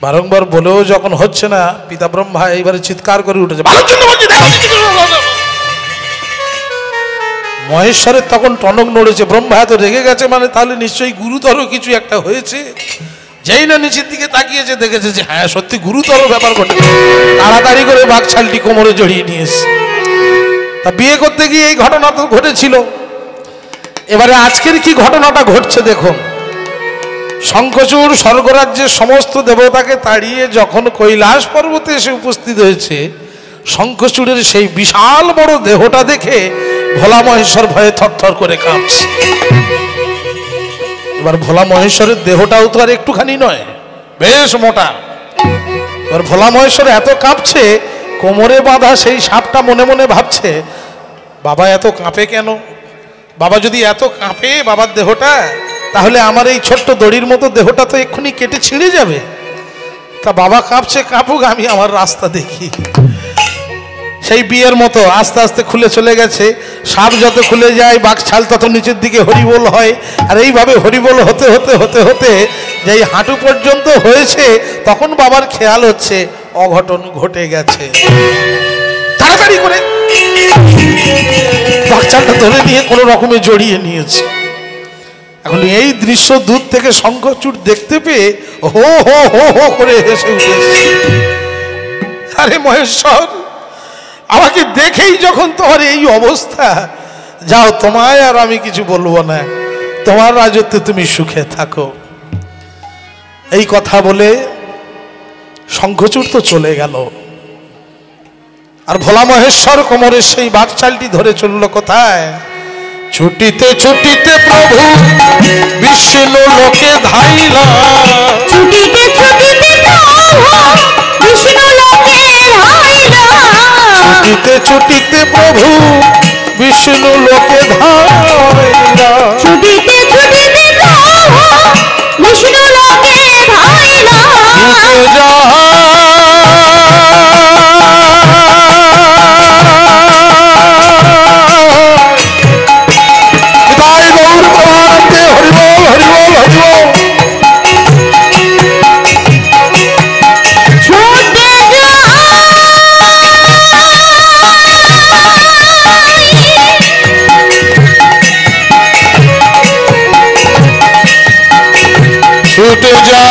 বারংবার বলেও যখন হচ্ছে না, পিতা ব্রহ্মা এইবারে চিৎকার করে উঠেছে, ভালোর জন্য বলছি। মহেশ্বরের তখন টনক নড়েছে। ব্রহ্মা এত রেগে গেছে, মানে তাহলে নিশ্চয়ই গুরুতর কিছু একটা হয়েছে। যেই না নিচের দিকে তাকিয়েছে, দেখেছে যে হ্যাঁ, সত্যি গুরুতর ব্যাপার ঘটেছে। তাড়াতাড়ি করে বাঘছালটি কোমরে জড়িয়ে নিয়েছে। তা বিয়ে করতে গিয়ে এই ঘটনা তো ঘটেছিল। এবারে আজকের কি ঘটনাটা ঘটছে দেখুন। শঙ্খচূড় স্বর্গরাজ্যের সমস্ত দেবতাকে তাড়িয়ে যখন কৈলাস পর্বতে এসে উপস্থিত হয়েছে, শঙ্খচূড়ের সেই বিশাল বড় দেহটা দেখে ভোলা মহেশ্বর ভয়ে থরথর করে কাঁপছে। এবার ভোলা মহেশ্বরের দেহটাও তো আর একটুখানি নয়, বেশ মোটা। এবার ভোলা মহেশ্বর এত কাঁপছে, কোমরে বাঁধা সেই সাপটা মনে মনে ভাবছে, বাবা এত কাঁপে কেন? বাবা যদি এত কাঁপে, বাবার দেহটা, তাহলে আমার এই ছোট্ট দড়ির মতো দেহটা তো এক্ষুনি কেটে ছিঁড়ে যাবে। তা বাবা কাঁপছে, কাঁপুক, আমি আমার রাস্তা দেখি। সেই বিয়ের মতো আস্তে আস্তে খুলে চলে গেছে। সাপ যত খুলে যায়, বাঘছাল তত নিচের দিকে হরিবোল হয়। আর এইভাবে হরিবোল হতে হতে হতে হতে যেই হাঁটু পর্যন্ত হয়েছে, তখন বাবার খেয়াল হচ্ছে অঘটন ঘটে গেছে। তাড়াতাড়ি করে বাঘছালটা ধরে নিয়ে কোনো রকমে জড়িয়ে নিয়েছে। এখন এই দৃশ্য দূর থেকে শঙ্খচূড় দেখতে পেয়ে হো হো হো হো করে হেসে উঠেছে। আরে মহেশ্বর, আমাকে দেখেই যখন তোমার এই অবস্থা, যাও, তোমায় আর আমি কিছু বলবো না, তোমার রাজত্বে তুমি সুখে থাকো। এই কথা বলে শঙ্খচূড় তো চলে গেল। আর ভোলা মহেশ্বর কোমরের সেই বাঘছালটি ধরে চলল কোথায়? ছুটিতে ছুটিতে প্রভু বিষ্ণু লোকে ধাইলা। ছুটিতে ছুটিতে প্রভু বিষ্ণু লোকে ধাইলা। ছুটিতে ছুটিতে প্রভু বিষ্ণু লোকে ধাইলা। ছুটিতে ছুটিতে প্রভু বিষ্ণু লোকে ধাইলা। ছুটে যা ছুটে যা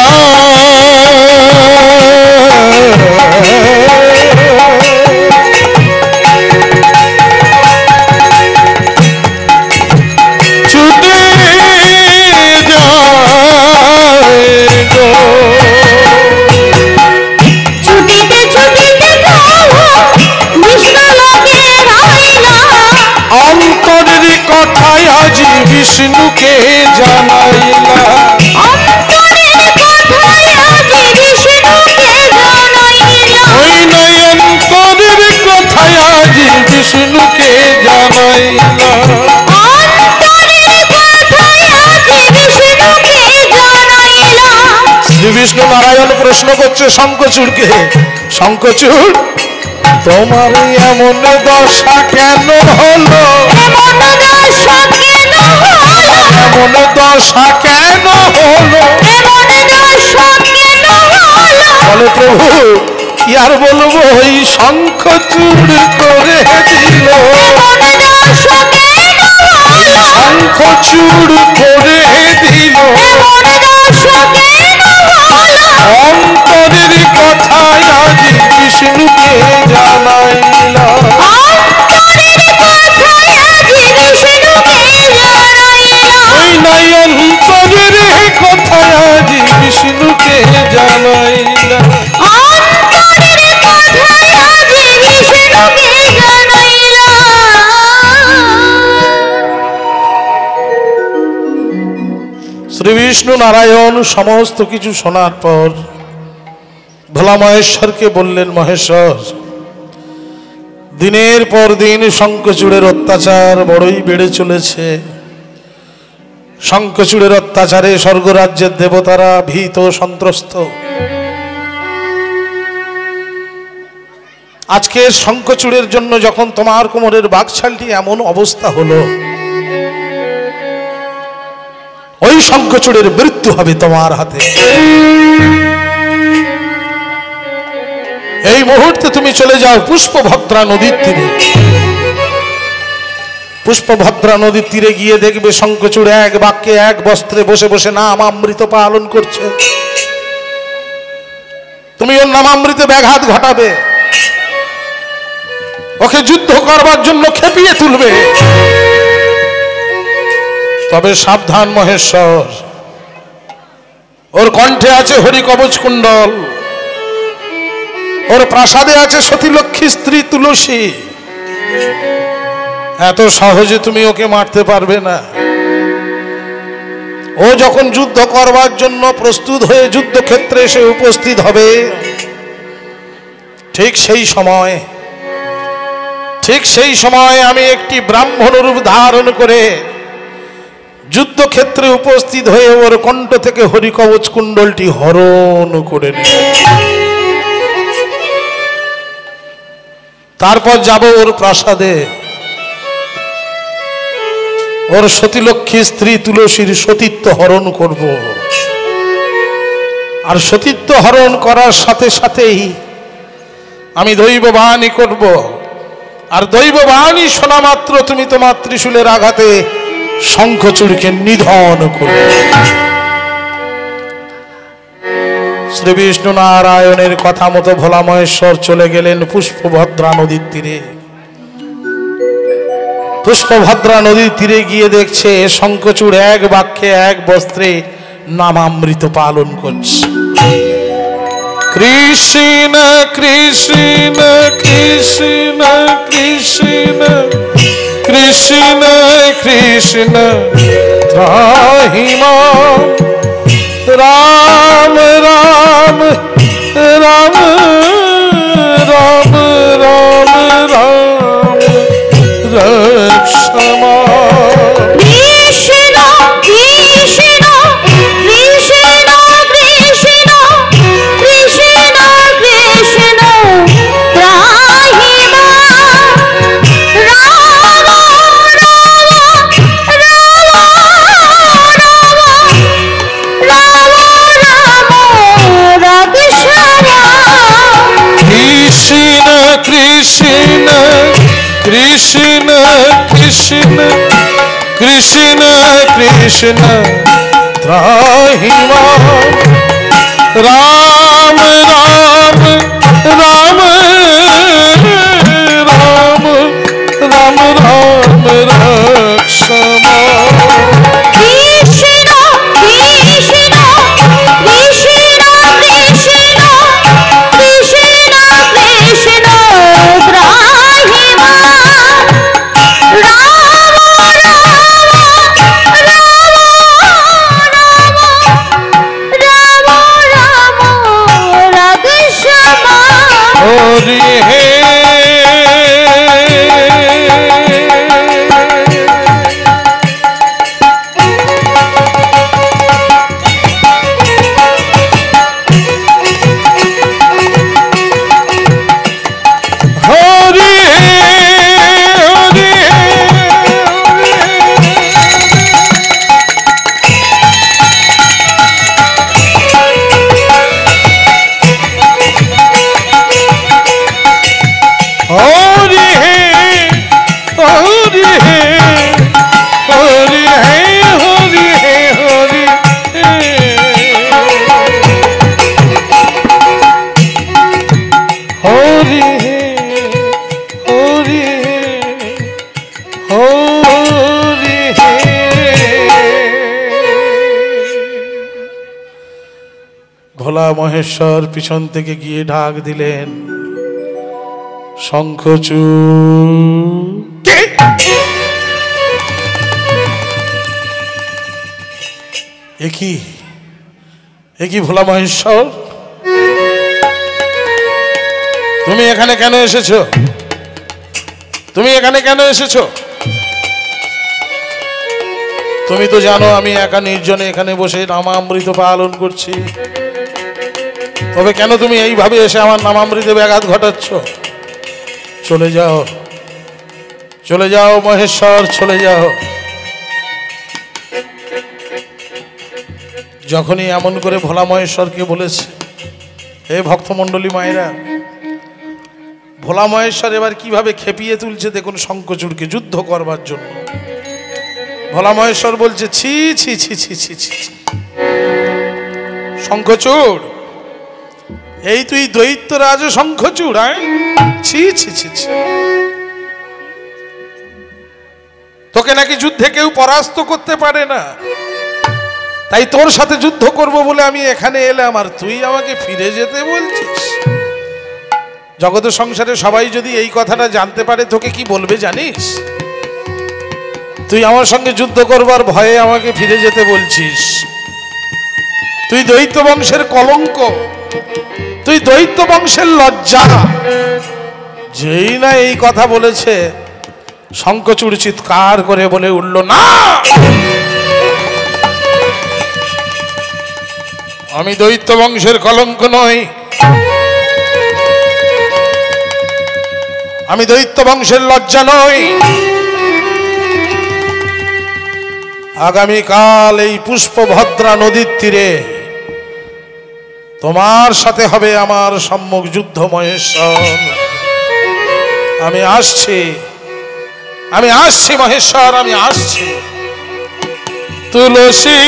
ছুটে যা ছুটিতে ছুটিতে প্রভু বিষ্ণু লোকে ধাইলা। অন্তরের কথায় আজ বিষ্ণুকে জানাইলা। অন্তরের কথায় আজ বিষ্ণুকে জানাইলা। ওই নয়ন তোরের কথায় আজ বিষ্ণুকে জানাইলা। অন্তরের কথায় আজ বিষ্ণুকে বিষ্ণু নারায়ণ প্রশ্ন করছে শঙ্খচূড়কে, শঙ্খচূড় তোমার এমন দশা কেন হলো, এমন দশা কেন হলো, এমন দশা কেন হলো, এমন দশা কেন হলো। বলে প্রভু কি আর বলবো, ওই শঙ্খচূড় করে দিল, এমন দশা কেন হলো, শঙ্খচূড় করে দিল, এমন দশা কেন হলো। অন্তরের কথা আজ বিষ্ণুকে জানাইলাম, অন্তরের কথা আজ বিষ্ণুকে জানাইলাম। ওই নাই অন্তরের কথা আজ বিষ্ণুকে জানাইলাম। অন্তরের কথা আজ বিষ্ণুকে জানাইলাম। শ্রী বিষ্ণু নারায়ণ সমস্ত কিছু শোনার পর ভোলা মহেশ্বরকে বললেন, মহেশ্বর দিনের পর দিন শঙ্খচূড়ের অত্যাচার বড়ই বেড়ে চলেছে, শঙ্খচূড়ের অত্যাচারে স্বর্গরাজ্যের দেবতারা ভীত সন্ত্রস্ত। আজকে শঙ্খচূড়ের জন্য যখন তোমার কোমরের বাকছালটি এমন অবস্থা হলো, ওই শঙ্খচূড়ের মৃত্যু হবে তোমার হাতে। এই মুহূর্তে তুমি চলে যাও পুষ্পভদ্রা নদীর তীরে, পুষ্পভদ্রা নদীর তীরে গিয়ে দেখবে শঙ্খচূড় এক বাক্যে এক বস্ত্রে বসে বসে নামামৃত পালন করছে। তুমি ওর নামামৃতে ব্যাঘাত ঘটাবে, ওকে যুদ্ধ করবার জন্য খেপিয়ে তুলবে। তবে সাবধান মহেশ্বর, ওর কণ্ঠে আছে হরিকবচ কুণ্ডল, ওর প্রাসাদে আছে সতীলক্ষ্মী স্ত্রী তুলসী, এত সহজে তুমি ওকে মারতে পারবে না। ও যখন যুদ্ধ করবার জন্য প্রস্তুত হয়ে যুদ্ধক্ষেত্রে এসে উপস্থিত হবে, ঠিক সেই সময় আমি একটি ব্রাহ্মণ রূপ ধারণ করে যুদ্ধক্ষেত্রে উপস্থিত হয়ে ওর কণ্ঠ থেকে হরিকবচ কুণ্ডলটি হরণ করে নেব। তারপর যাব ওর প্রাসাদে, ওর সতীলক্ষ্মী স্ত্রী তুলসীর সতীত্ব হরণ করব। আর সতীত্ব হরণ করার সাথে সাথেই আমি দৈববাণী করব, আর দৈববাণী শোনা মাত্র তুমি তোমার ত্রিশূলের আঘাতে শঙ্খচূড়কে নিধন করবে। শ্রী বিষ্ণু নারায়ণের কথা মতো ভোলা মহেশ্বর চলে গেলেন পুষ্পভদ্রা নদীর তীরে। পুষ্পভদ্রা নদীর তীরে গিয়ে দেখছে শঙ্খচূড় এক বাক্যে এক বস্ত্রে নামামৃত পালন করছে। কৃষ্ণ কৃষ্ণ কৃষ্ণ কৃষ্ণ কৃষ্ণ কৃষ্ণ ত্রাহি মাম, রাম রাম রাম রাম রাম রাম রক্ষ মাম। কৃষ্ণ কৃষ্ণ কৃষ্ণ কৃষ্ণ কৃষ্ণ কৃষ্ণ ত্রাহি মাম, রাম কৃষ্ণ কৃষ্ণ কৃষ্ণ কৃষ্ণ ত্রাহি মাম, রাম রাম রাম রাম রাম রাম রক্ষ মাম। কৃষ্ণ কৃষ্ণ কৃষ্ণ কৃষ্ণ কৃষ্ণ কৃষ্ণ ত্রাহি মাম, রাম রাম রাম রাম রাম রাম রাঘব ভোলা মহেশ্বর পিছন থেকে গিয়ে ঢাক দিলেন, শঙ্খচূড়। একই ভোলা মহেশ্বর, তুমি এখানে কেন এসেছো? তুমি এখানে কেন এসেছো? তুমি তো জানো আমি একা নির্জনে এখানে বসে নামামৃত পালন করছি, তবে কেন তুমি এইভাবে এসে আমার নামামৃতে ব্যাঘাত ঘটাচ্ছ? চলে যাও, চলে যাও মহেশ্বর, চলে যাও। যখনই এমন করে ভোলা মহেশ্বরকে বলেছে, হে ভক্তমণ্ডলী মায়েরা, ভোলা মহেশ্বর এবার কিভাবে খেপিয়ে তুলছে দেখুন শঙ্খচূড়কে যুদ্ধ করবার জন্য। ভোলা মহেশ্বর বলছে, ছি ছি ছি ছি ছি ছি, শঙ্খচূড়, এই তুই দৈত্যরাজ শঙ্খচূড়? ছি ছি ছি ছি, তোকে নাকি যুদ্ধে কেউ পরাস্ত করতে পারে না, তাই তোর সাথে যুদ্ধ করব বলে আমি এখানে এলাম, আর তুই আমাকে ফিরে যেতে বলছিস? জগতের সংসারে সবাই যদি এই কথাটা জানতে পারে তোকে কি বলবে জানিস? তুই আমার সঙ্গে যুদ্ধ করবার ভয়ে আমাকে ফিরে যেতে বলছিস। তুই দৈত্য বংশের কলঙ্ক, তুই দৈত্য বংশের লজ্জা। যেই না এই কথা বলেছে, শঙ্খচূড় চিৎকার করে বলে উঠল, না, আমি দৈত্য বংশের কলঙ্ক নই, আমি দৈত্য বংশের লজ্জা নই। আগামীকাল এই পুষ্পভদ্রা নদীর তীরে তোমার সাথে হবে আমার সম্মুখ যুদ্ধ মহেশ্বর। আমি আসছি, আমি আসছি মহেশ্বর, আমি আসছি। তুলসী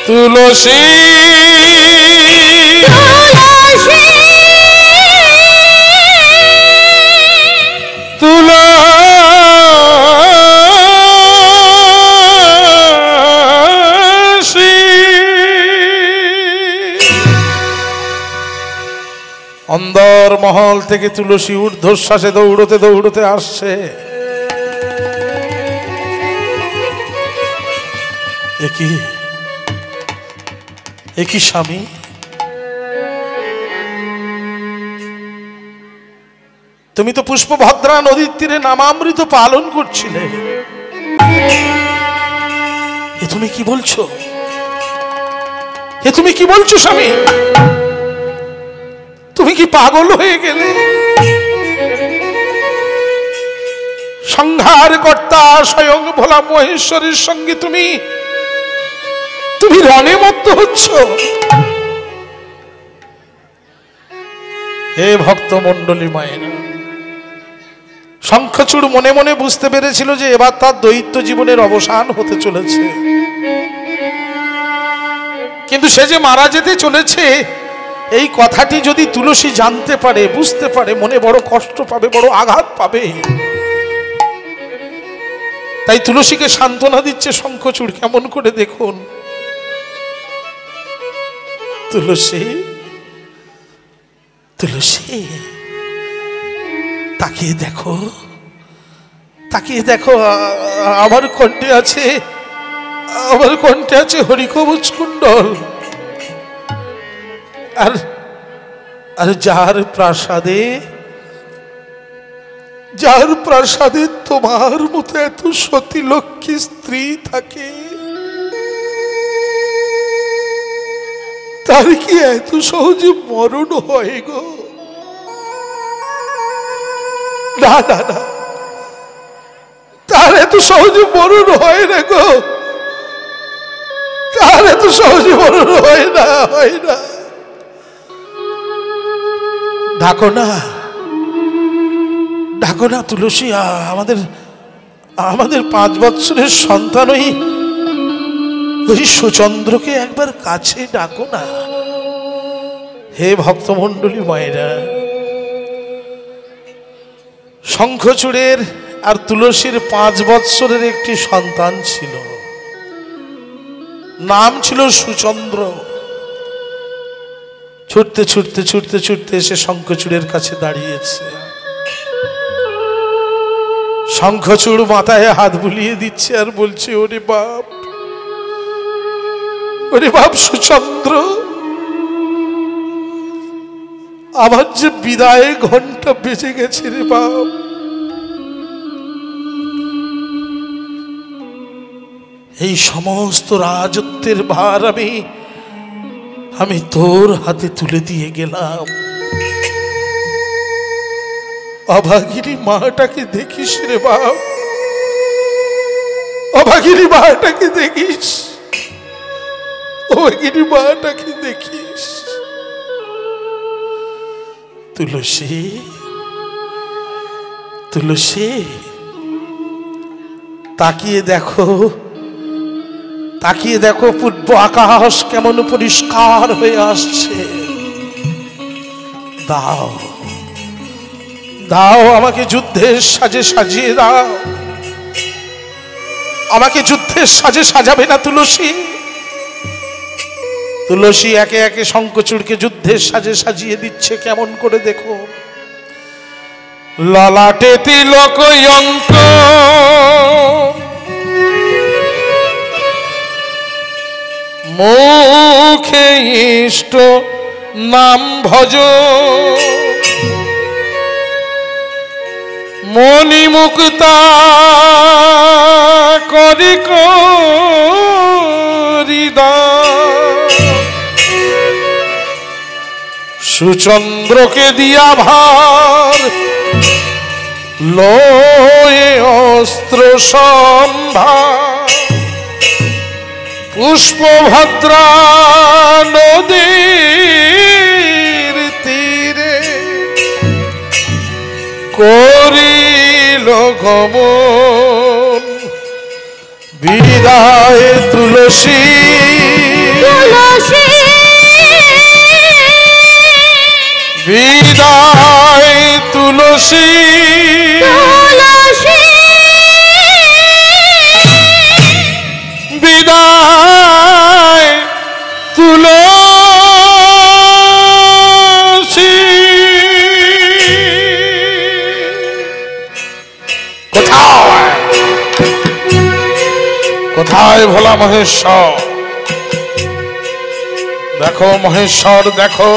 তুলসী অন্দর মহল থেকে তুলসী ঊর্ধ্বশ্বাসে দৌড়তে দৌড়তে আসছে। একই স্বামী, তুমি তো পুষ্পভদ্রা নদীর তীরে নামামৃত পালন করছিলে, এ তুমি কি বলছো? এ তুমি কি বলছো স্বামী? তুমি কি পাগল হয়ে গেলে? সংহার কর্তা স্বয়ং ভোলা মহেশ্বরের সঙ্গে তুমি রণে মত্ত হচ্ছ? হে ভক্ত মণ্ডলী মায়েরা, শঙ্খচূড় মনে মনে বুঝতে পেরেছিল যে এবার তার দৈত্য জীবনের অবসান হতে চলেছে, কিন্তু সে যে মারা যেতে চলেছে এই কথাটি যদি তুলসী জানতে পারে, বুঝতে পারে, মনে বড় কষ্ট পাবে, বড় আঘাত পাবে। তাই তুলসীকে সান্ত্বনা দিচ্ছে শঙ্খচূড়। কেমন করে দেখুন, তুলসী তুলসী তাকিয়ে দেখো, তাকিয়ে দেখো, আমার কণ্ঠে আছে, আমার কণ্ঠে আছে হরিকবচ কুণ্ডল। আর যার প্রাসাদে তোমার মতো এত সতী লক্ষ্মী স্ত্রী থাকে, তার কি এত সহজে মরণ হয় গো? না না না, তার এত সহজে মরণ হয় না গো, তার এত সহজে মরণ হয় না, হয় না। ডাকো না, ডাকো না তুলসী, আমাদের 5 বৎসরের সন্তান ওই সুচন্দ্রকে একবার কাছে ডাকো না। হে ভক্তমণ্ডলী মায়েরা, শঙ্খচূড়ের আর তুলসীর 5 বৎসরের একটি সন্তান ছিল, নাম ছিল সুচন্দ্র। ছুটতে ছুটতে ছুটতে ছুটতে এসে শঙ্খচূড়ের কাছে দাঁড়িয়েছে। শঙ্খচূড় মাথায় হাত বুলিয়ে দিচ্ছে আর বলছে, ওরে বাপ, ওরে বাপ সুচন্দ্র, আমার যে বিদায় ঘন্টা বেজে গেছে রে বাপ। এই সমস্ত রাজত্বের ভার আমি তোর হাতে তুলে দিয়ে গেলাম। অভাগিনী মাটাকে দেখিস রে বাপ, অভাগিনী মাটাকে দেখিস, অভাগিনী মাটাকে দেখিস। তুলসী, তুলসী, তাকিয়ে দেখো, তাকিয়ে দেখো পূর্ব আকাশ কেমন পরিষ্কার হয়ে আসছে। দাও, দাও আমাকে যুদ্ধের সাজে সাজিয়ে দাও। আমাকে যুদ্ধের সাজে সাজাবে না তুলসী? তুলসী একে একে শঙ্খচূড়কে যুদ্ধের সাজে সাজিয়ে দিচ্ছে। কেমন করে দেখো, ললাটে তিলক অঙ্ক, মুখে ইষ্ট নাম ভজ, মনি মুক্তা করি সুচন্দ্রকে দিয়া ভার, লয়ে অস্ত্র সম্ভার, পুষ্পভদ্রা নদীর তীরে করিল গমন। বিদায় তুলসী, তুলসী, বিদায় তুলসী, তুলসী, বিদায় তুলসী। কোথায় কোথায় ভোলা মহেশ্বর? দেখো মহেশ্বর, দেখো,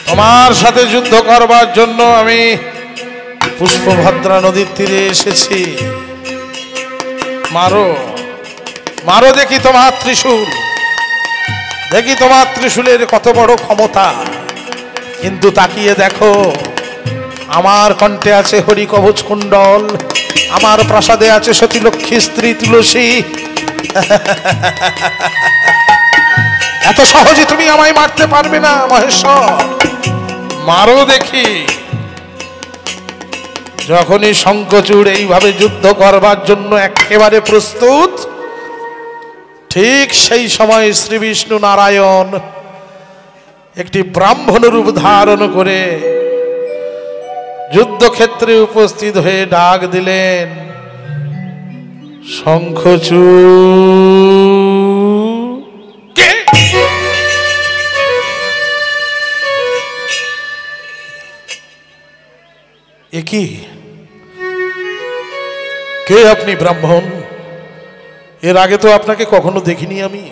তোমার সাথে যুদ্ধ করবার জন্য আমি পুষ্পভদ্রা নদীর তীরে এসেছি। মারো, মারো দেখি তোমার ত্রিশূল, দেখি তোমার ত্রিশূলের কত বড় ক্ষমতা। কিন্তু তাকিয়ে দেখো, আমার কণ্ঠে আছে হরি কবচ কুণ্ডল, আমার প্রাসাদে আছে সতীলক্ষ্মী স্ত্রী তুলসী। এত সহজে তুমি আমায় মারতে পারবে না মহেশ্বর, মারো দেখি। যখনই শঙ্খচূড় এইভাবে যুদ্ধ করবার জন্য একেবারে প্রস্তুত, ঠিক সেই সময় শ্রী বিষ্ণু নারায়ণ একটি ব্রাহ্মণ রূপ ধারণ করে যুদ্ধক্ষেত্রে উপস্থিত হয়ে ডাক দিলেন, শঙ্খচূড়। কি কে আপনি ব্রাহ্মণ? এর আগে তো আপনাকে কখনো দেখিনি আমি।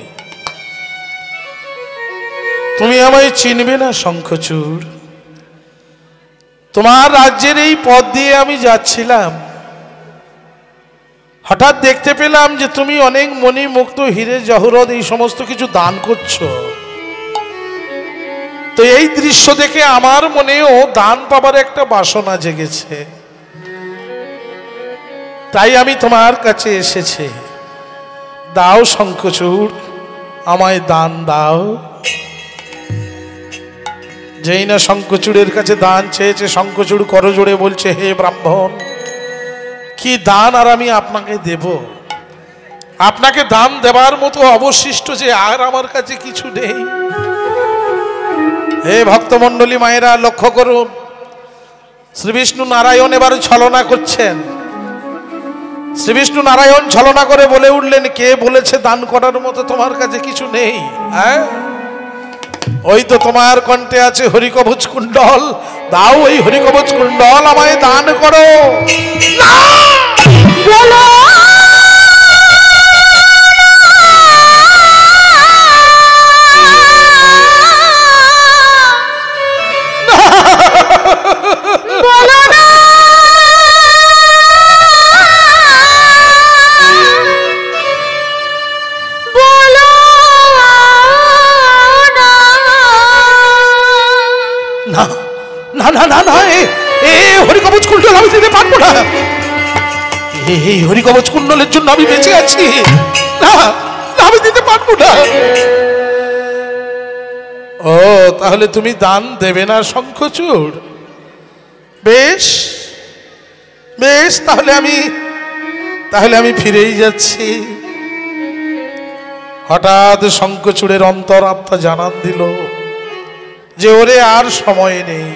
তুমি আমায় চিনবে না শঙ্খচূড়। তোমার রাজ্যের এই পথ দিয়ে আমি যাচ্ছিলাম, হঠাৎ দেখতে পেলাম যে তুমি অনেক মণি মুক্ত হিরে জহরত এই সমস্ত কিছু দান করছো। তো এই দৃশ্য দেখে আমার মনেও দান পাবার একটা বাসনা জেগেছে, তাই আমি তোমার কাছে এসেছি। দাও শঙ্খচূড়, আমায় দান দাও। যেই না শঙ্খচূড়ের কাছে দান চেয়েছে, শঙ্খচূড় করজোড়ে বলছে, হে ব্রাহ্মণ, কি দান আর আমি আপনাকে দেব? আপনাকে দান দেবার মতো অবশিষ্ট যে আর আমার কাছে কিছু নেই। হে ভক্তমণ্ডলী মায়েরা, লক্ষ্য করুন, শ্রী বিষ্ণু নারায়ণ এবার ছলনা করছেন। শ্রী বিষ্ণু নারায়ণ ছলনা করে বলে উঠলেন, কে বলেছে দান করার মতো তোমার কাছে কিছু নেই? হ্যাঁ, ওই তো তোমার কণ্ঠে আছে হরিকবচ কুণ্ডল, দাও ওই হরিকবচ কুণ্ডল আমায় দান করো। না, বলো বলো না, বলো না, না, না, না, না, এ হরিকবচ কুণ্ডল আমি দিতে পারবো না। এই হরিকবচ কুণ্ডলের জন্য আমি বেঁচে আছি। না, না, আমি দিতে পারবো না। ও, তাহলে তুমি দান দেবে না শঙ্খচূড়? বেশ বেশ, তাহলে আমি ফিরেই যাচ্ছি। হঠাৎ শঙ্খচূড়ের অন্তরাত্মা জানান দিল যে ওরে আর সময় নেই,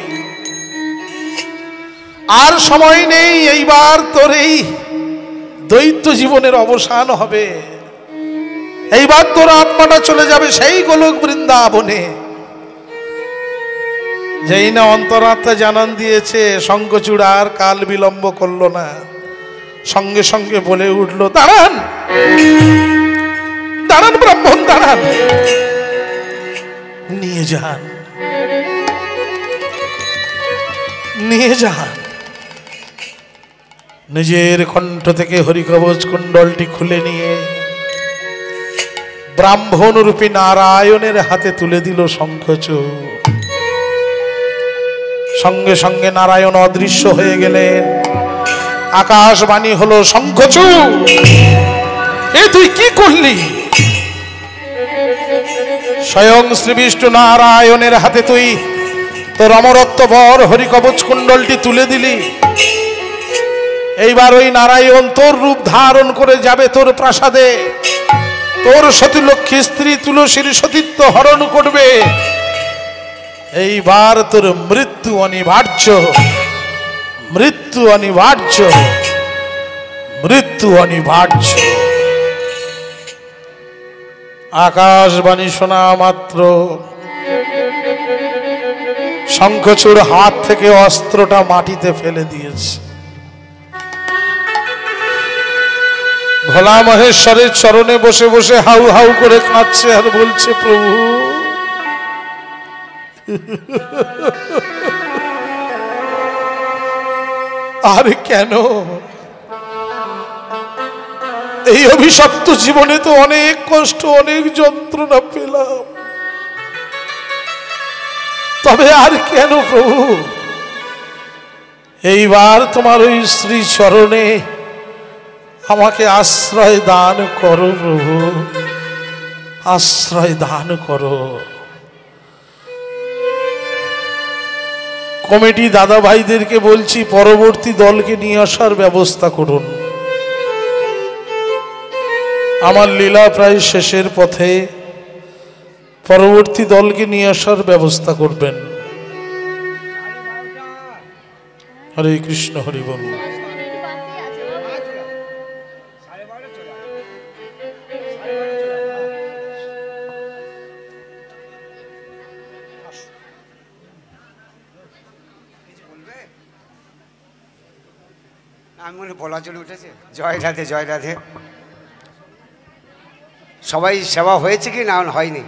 আর সময় নেই, এইবার তোর এই দৈত্য জীবনের অবসান হবে। এইবার তোর আত্মাটা চলে যাবে সেই গোলক বৃন্দাবনে। যেই না অন্তরাত্মা জানান দিয়েছে, শঙ্খচূড় আর কাল বিলম্ব করলো না, সঙ্গে সঙ্গে বলে উঠল, দাঁড়ান দাঁড়ান ব্রাহ্মণ, দাঁড়ান, নিয়ে যান, নিয়ে যান। নিজের কণ্ঠ থেকে হরিকবচ কুণ্ডলটি খুলে নিয়ে ব্রাহ্মণ রূপী নারায়ণের হাতে তুলে দিল শঙ্খচূড়। সঙ্গে সঙ্গে নারায়ণ অদৃশ্য হয়ে গেলেন। আকাশবাণী হলো, শঙ্খচূড় এ তুই কি করলি? স্বয়ং শ্রী বিষ্ণু নারায়ণের হাতে তুই তোর অমরত্ববর হরিকবচ কুণ্ডলটি তুলে দিলি। এইবার ওই নারায়ণ তোর রূপ ধারণ করে যাবে তোর প্রাসাদে, তোর সতীলক্ষ্মী স্ত্রী তুলসীর সতীত্ব হরণ করবে। এইবার তোর মৃত্যু অনিবার্য, মৃত্যু অনিবার্য, মৃত্যু অনিবার্য। আকাশবাণী শোনা মাত্র শঙ্খচূড় হাত থেকে অস্ত্রটা মাটিতে ফেলে দিয়েছে। ভোলা মহেশ্বরের চরণে বসে বসে হাউ হাউ করে কাঁদছে আর বলছে, প্রভু আর কেন? এই অভিশপ্ত জীবনে তো অনেক কষ্ট, অনেক যন্ত্রণা পেলাম, তবে আর কেন প্রভু? এইবার তোমার ওই শ্রী চরণে আমাকে আশ্রয় দান করো প্রভু, আশ্রয় দান করো। কমিটি দাদা ভাইদেরকে বলছি, পরবর্তী দলকে নিয়ে আসার ব্যবস্থা করুন। আমার লীলা প্রায় শেষের পথে, পরবর্তী দলকে নিয়ে আসার ব্যবস্থা করবেন। হরে কৃষ্ণ, হরি বল। আমি মনে বলা চলে উঠেছে। জয় রাধে, জয় রাধে। সবাই সেবা হয়েছে কি না হয়নি?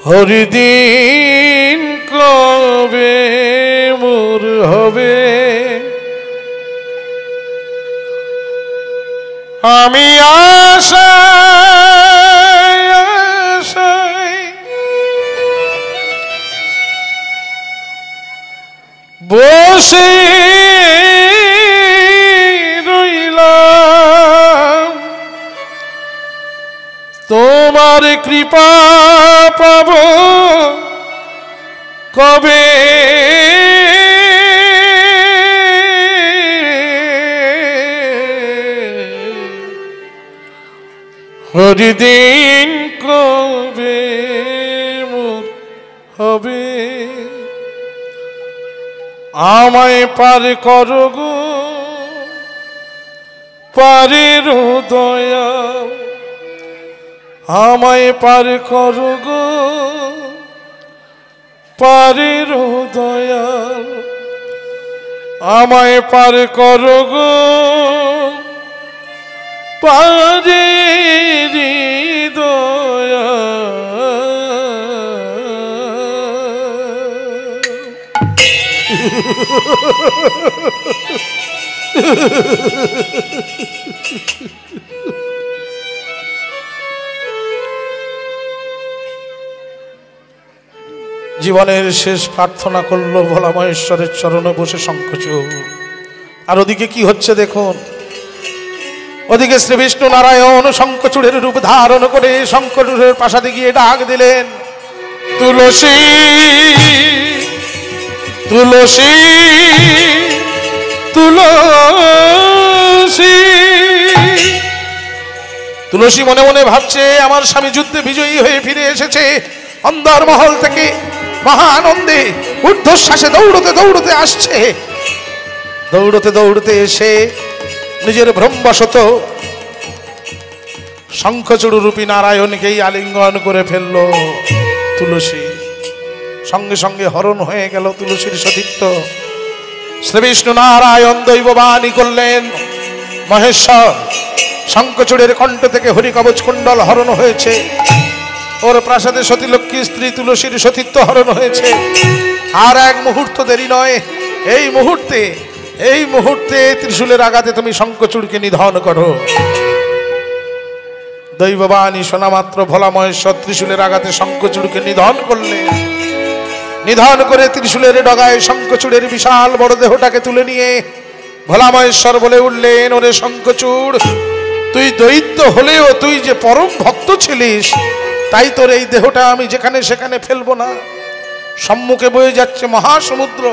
হরিদিন কবে মোর হবে, আমি আশায় আশায় বসে রইলাম, তোমার কৃপা পাব কবে, হরিদিন কবে মোর হবে, আমায় পার করো গো পারের দয়া, আমায় পার করো গো পারের দয়া, আমায় পার করো গো পারের দয়া। জীবনের শেষ প্রার্থনা করলো ভোলা মহেশ্বরের চরণে বসে শঙ্খচূড়। আর ওদিকে কি হচ্ছে দেখুন, ওদিকে শ্রী বিষ্ণু নারায়ণ শঙ্খচূড়ের রূপ ধারণ করে শঙ্খচূড়ের পাশাতে গিয়ে ডাক দিলেন, তুলসী তুলসী তুলসী। তুলসী মনে মনে ভাবছে, আমার স্বামী যুদ্ধে বিজয়ী হয়ে ফিরে এসেছে অন্দর মহল থেকে, মহা আনন্দে ঊর্ধ্বশ্বাসে দৌড়তে দৌড়তে আসছে। দৌড়তে দৌড়তে এসে নিজের ভ্রমবশত শঙ্খচূড় রূপী নারায়ণকেই আলিঙ্গন করে ফেলল তুলসী। সঙ্গে সঙ্গে হরণ হয়ে গেল তুলসীর সতীত্ব। শ্রী বিষ্ণু নারায়ণ দৈববাণী করলেন, মহেশ্বর শঙ্খচূড়ের কণ্ঠ থেকে হরিকবচ কুণ্ডল হরণ হয়েছে, ওর প্রাসাদে সতীলক্ষ্মী স্ত্রী তুলসীর সতীত্ব হরণ হয়েছে। আর এক মুহূর্ত দেরি নয়, এই মুহূর্তে ত্রিশূলের আঘাতে তুমি শঙ্খচূড়কে নিধন করো। দৈববাণী শোনা মাত্র ভোলা মহেশ্বর ত্রিশূলের আঘাতে শঙ্খচূড়কে নিধন করলেন। নিধন করে ত্রিশূলের ডগায় শঙ্খচূড়ের বিশাল বড় দেহটাকে তুলে নিয়ে ভোলা মহেশ্বর বলে উঠলেন, ওরে শঙ্খচূড়, তুই দৈত্য হলেও তুই যে পরম ভক্ত ছিলিস, তাই তোর এই দেহটা আমি যেখানে সেখানে ফেলবো না। সম্মুখে বয়ে যাচ্ছে মহাসমুদ্র,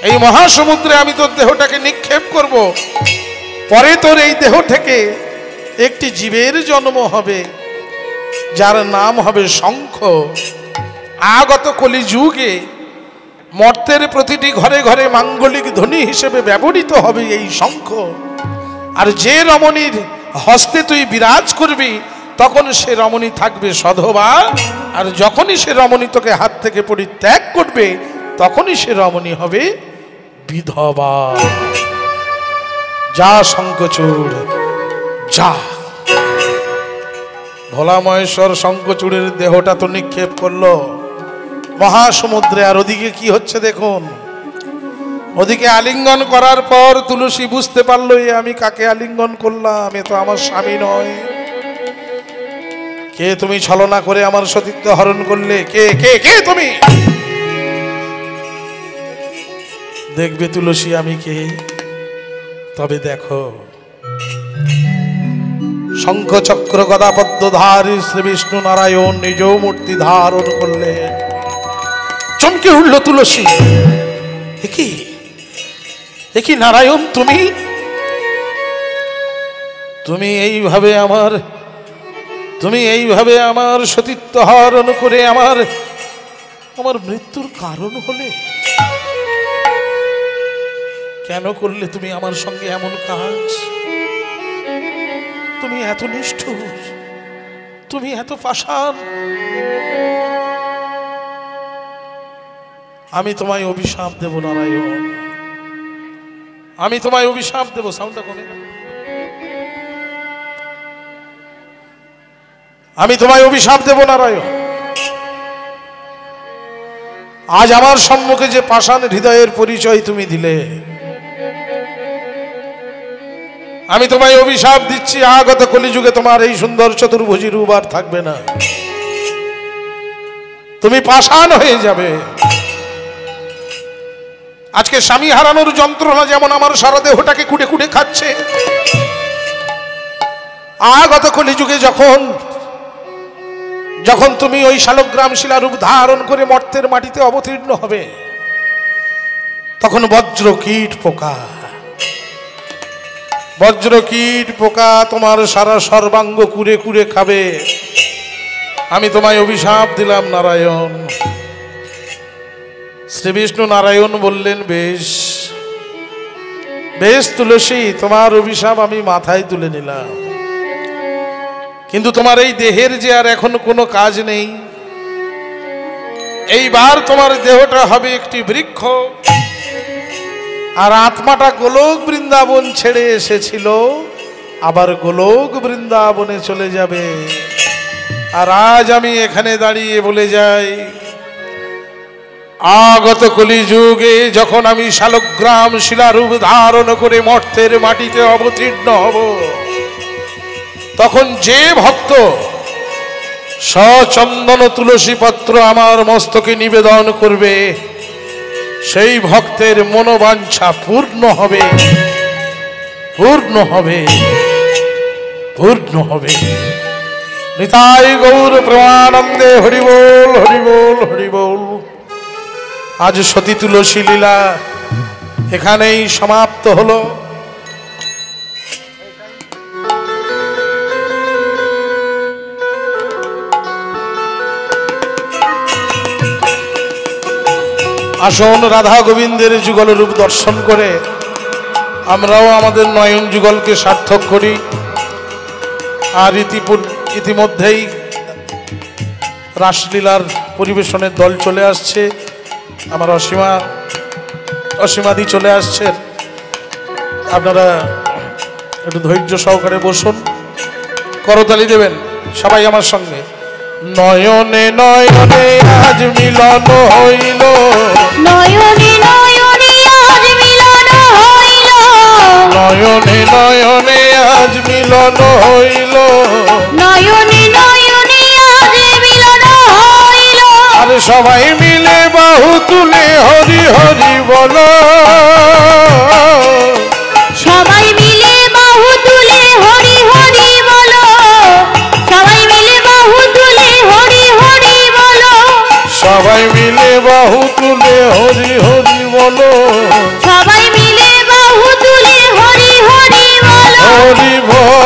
এই মহাসমুদ্রে আমি তোর দেহটাকে নিক্ষেপ করব। পরে তোর এই দেহ থেকে একটি জীবের জন্ম হবে, যার নাম হবে শঙ্খ। আগত কলিযুগে মর্তের প্রতিটি ঘরে ঘরে মাঙ্গলিক ধ্বনি হিসেবে ব্যবহৃত হবে এই শঙ্খ। আর যে রমণীর হস্তে তুই বিরাজ করবি, তখন সে রমণী থাকবে সধবা, আর যখনই সে রমণী তোকে হাত থেকে পরিত্যাগ করবে, তখনই সে রমণী হবে বিধবা। যা শঙ্খচূড় যা। ভোলা মহেশ্বর শঙ্খচূড়ের দেহটা তো নিক্ষেপ করলো মহাসমুদ্রে। আর ওদিকে কি হচ্ছে দেখুন, ওদিকে আলিঙ্গন করার পর তুলসী বুঝতে পারলো, আমি কাকে আলিঙ্গন করলাম, এ তো আমার স্বামী নয়। কে তুমি ছলনা করে আমার সতীত্ব হরণ করলে? কে কে কে তুমি? দেখবে তুলসী আমি কে? তবে দেখো, শঙ্খ চক্র গদা পদ্মধারী শ্রী বিষ্ণু নারায়ণ নিজ মূর্তি ধারণ করলেন। চমকে উঠল তুলসী, একই নারায়ণ, তুমি এইভাবে আমার সতীত্ব হরণ করে আমার মৃত্যুর কারণ হলে? কেন করলে তুমি আমার সঙ্গে এমন কাজ? তুমি এত নিষ্ঠুর, তুমি এত পাষাণ। আমি তোমায় অভিশাপ দেব নারায়ণ, আমি তোমায় অভিশাপ দেব। সাউন্ডটা কমে গেল। আমি তোমায় অভিশাপ দেব নারায়ণ। আজ আমার সম্মুখে যে পাষাণ হৃদয়ের পরিচয় তুমি দিলে, আমি তোমায় অভিশাপ দিচ্ছি, আগত কলিযুগে তোমার এই সুন্দর চতুর্ভুজী রূপ আর থাকবে না। তুমি পাষাণ হয়ে যাবে। আজকে স্বামী হারানোর যন্ত্রণা যেমন আমার সারা দেহটাকে কুটে কুটে খাচ্ছে, আগত কলিযুগে যখন তুমি ওই শালগ্রাম শিলা রূপ ধারণ করে মর্তের মাটিতে অবতীর্ণ হবে, তখন বজ্র কীট পোকা বজ্রকীট পোকা তোমার সারা সর্বাঙ্গ কুরে কুরে খাবে। আমি তোমায় অভিশাপ দিলাম নারায়ণ। শ্রী বিষ্ণু নারায়ণ বললেন, বেশ বেশ তুলসী, তোমার অভিশাপ আমি মাথায় তুলে নিলাম, কিন্তু তোমার এই দেহের যে আর এখন কোনো কাজ নেই। এইবার তোমার দেহটা হবে একটি বৃক্ষ, আর আত্মাটা গোলক বৃন্দাবন ছেড়ে এসেছিল, আবার গোলক বৃন্দাবনে চলে যাবে। আর আজ আমি এখানে দাঁড়িয়ে বলে যাই, আগত কলিযুগে যখন আমি শালগ্রাম শিলারূপ ধারণ করে মর্তের মাটিতে অবতীর্ণ হব, তখন যে ভক্ত সচন্দন তুলসী পত্র আমার মস্তকে নিবেদন করবে, সেই ভক্তের মনোবাঞ্ছা পূর্ণ হবে, পূর্ণ হবে, পূর্ণ হবে। নিতাই গৌর প্রেমানন্দে হরি বল, হরি বল, হরি বল। আজ সতী তুলসী লীলা এখানেই সমাপ্ত হলো। আসুন রাধা গোবিন্দের যুগল রূপ দর্শন করে আমরাও আমাদের নয়ন যুগলকে সার্থক করি। আর ইতিমধ্যেই রাসলীলার পরিবেশনের দল চলে আসছে। আমার অসীমাদি চলে আসছেন। আপনারা একটু ধৈর্য সহকারে বসুন, করতালি দেবেন সবাই আমার সঙ্গে। নয়নে নয়নে আজ মিলন হইল, নয়নে নয়নে আজ মিলন হইল, নয়নে নয়নে আজ মিলন হইল, নয়নে নয়নে আজ মিলন হইল। আর সবাই মিলে বাহু তুলে হরি হরি বলো, সবাই মিলে বাহু তুলে হরি হরি বলো, সবাই মিলে বাহু তুলে হরি হরি বলো, সবাই মিলে বাহু তুলে হরি হরি বলো, সবাই মিলে বাহু তুলে হরি হরি বলো, হরি বল।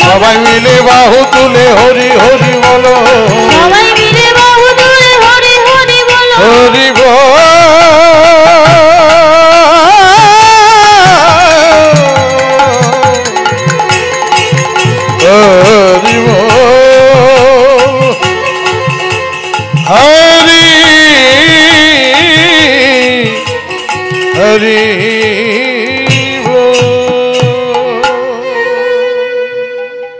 সবাই মিলে বাহু তুলে হরি হরি বলো, সবাই মিলে বাহু তুলে হরি হরি বলো, হরি বল। হরি বল, হরি হরি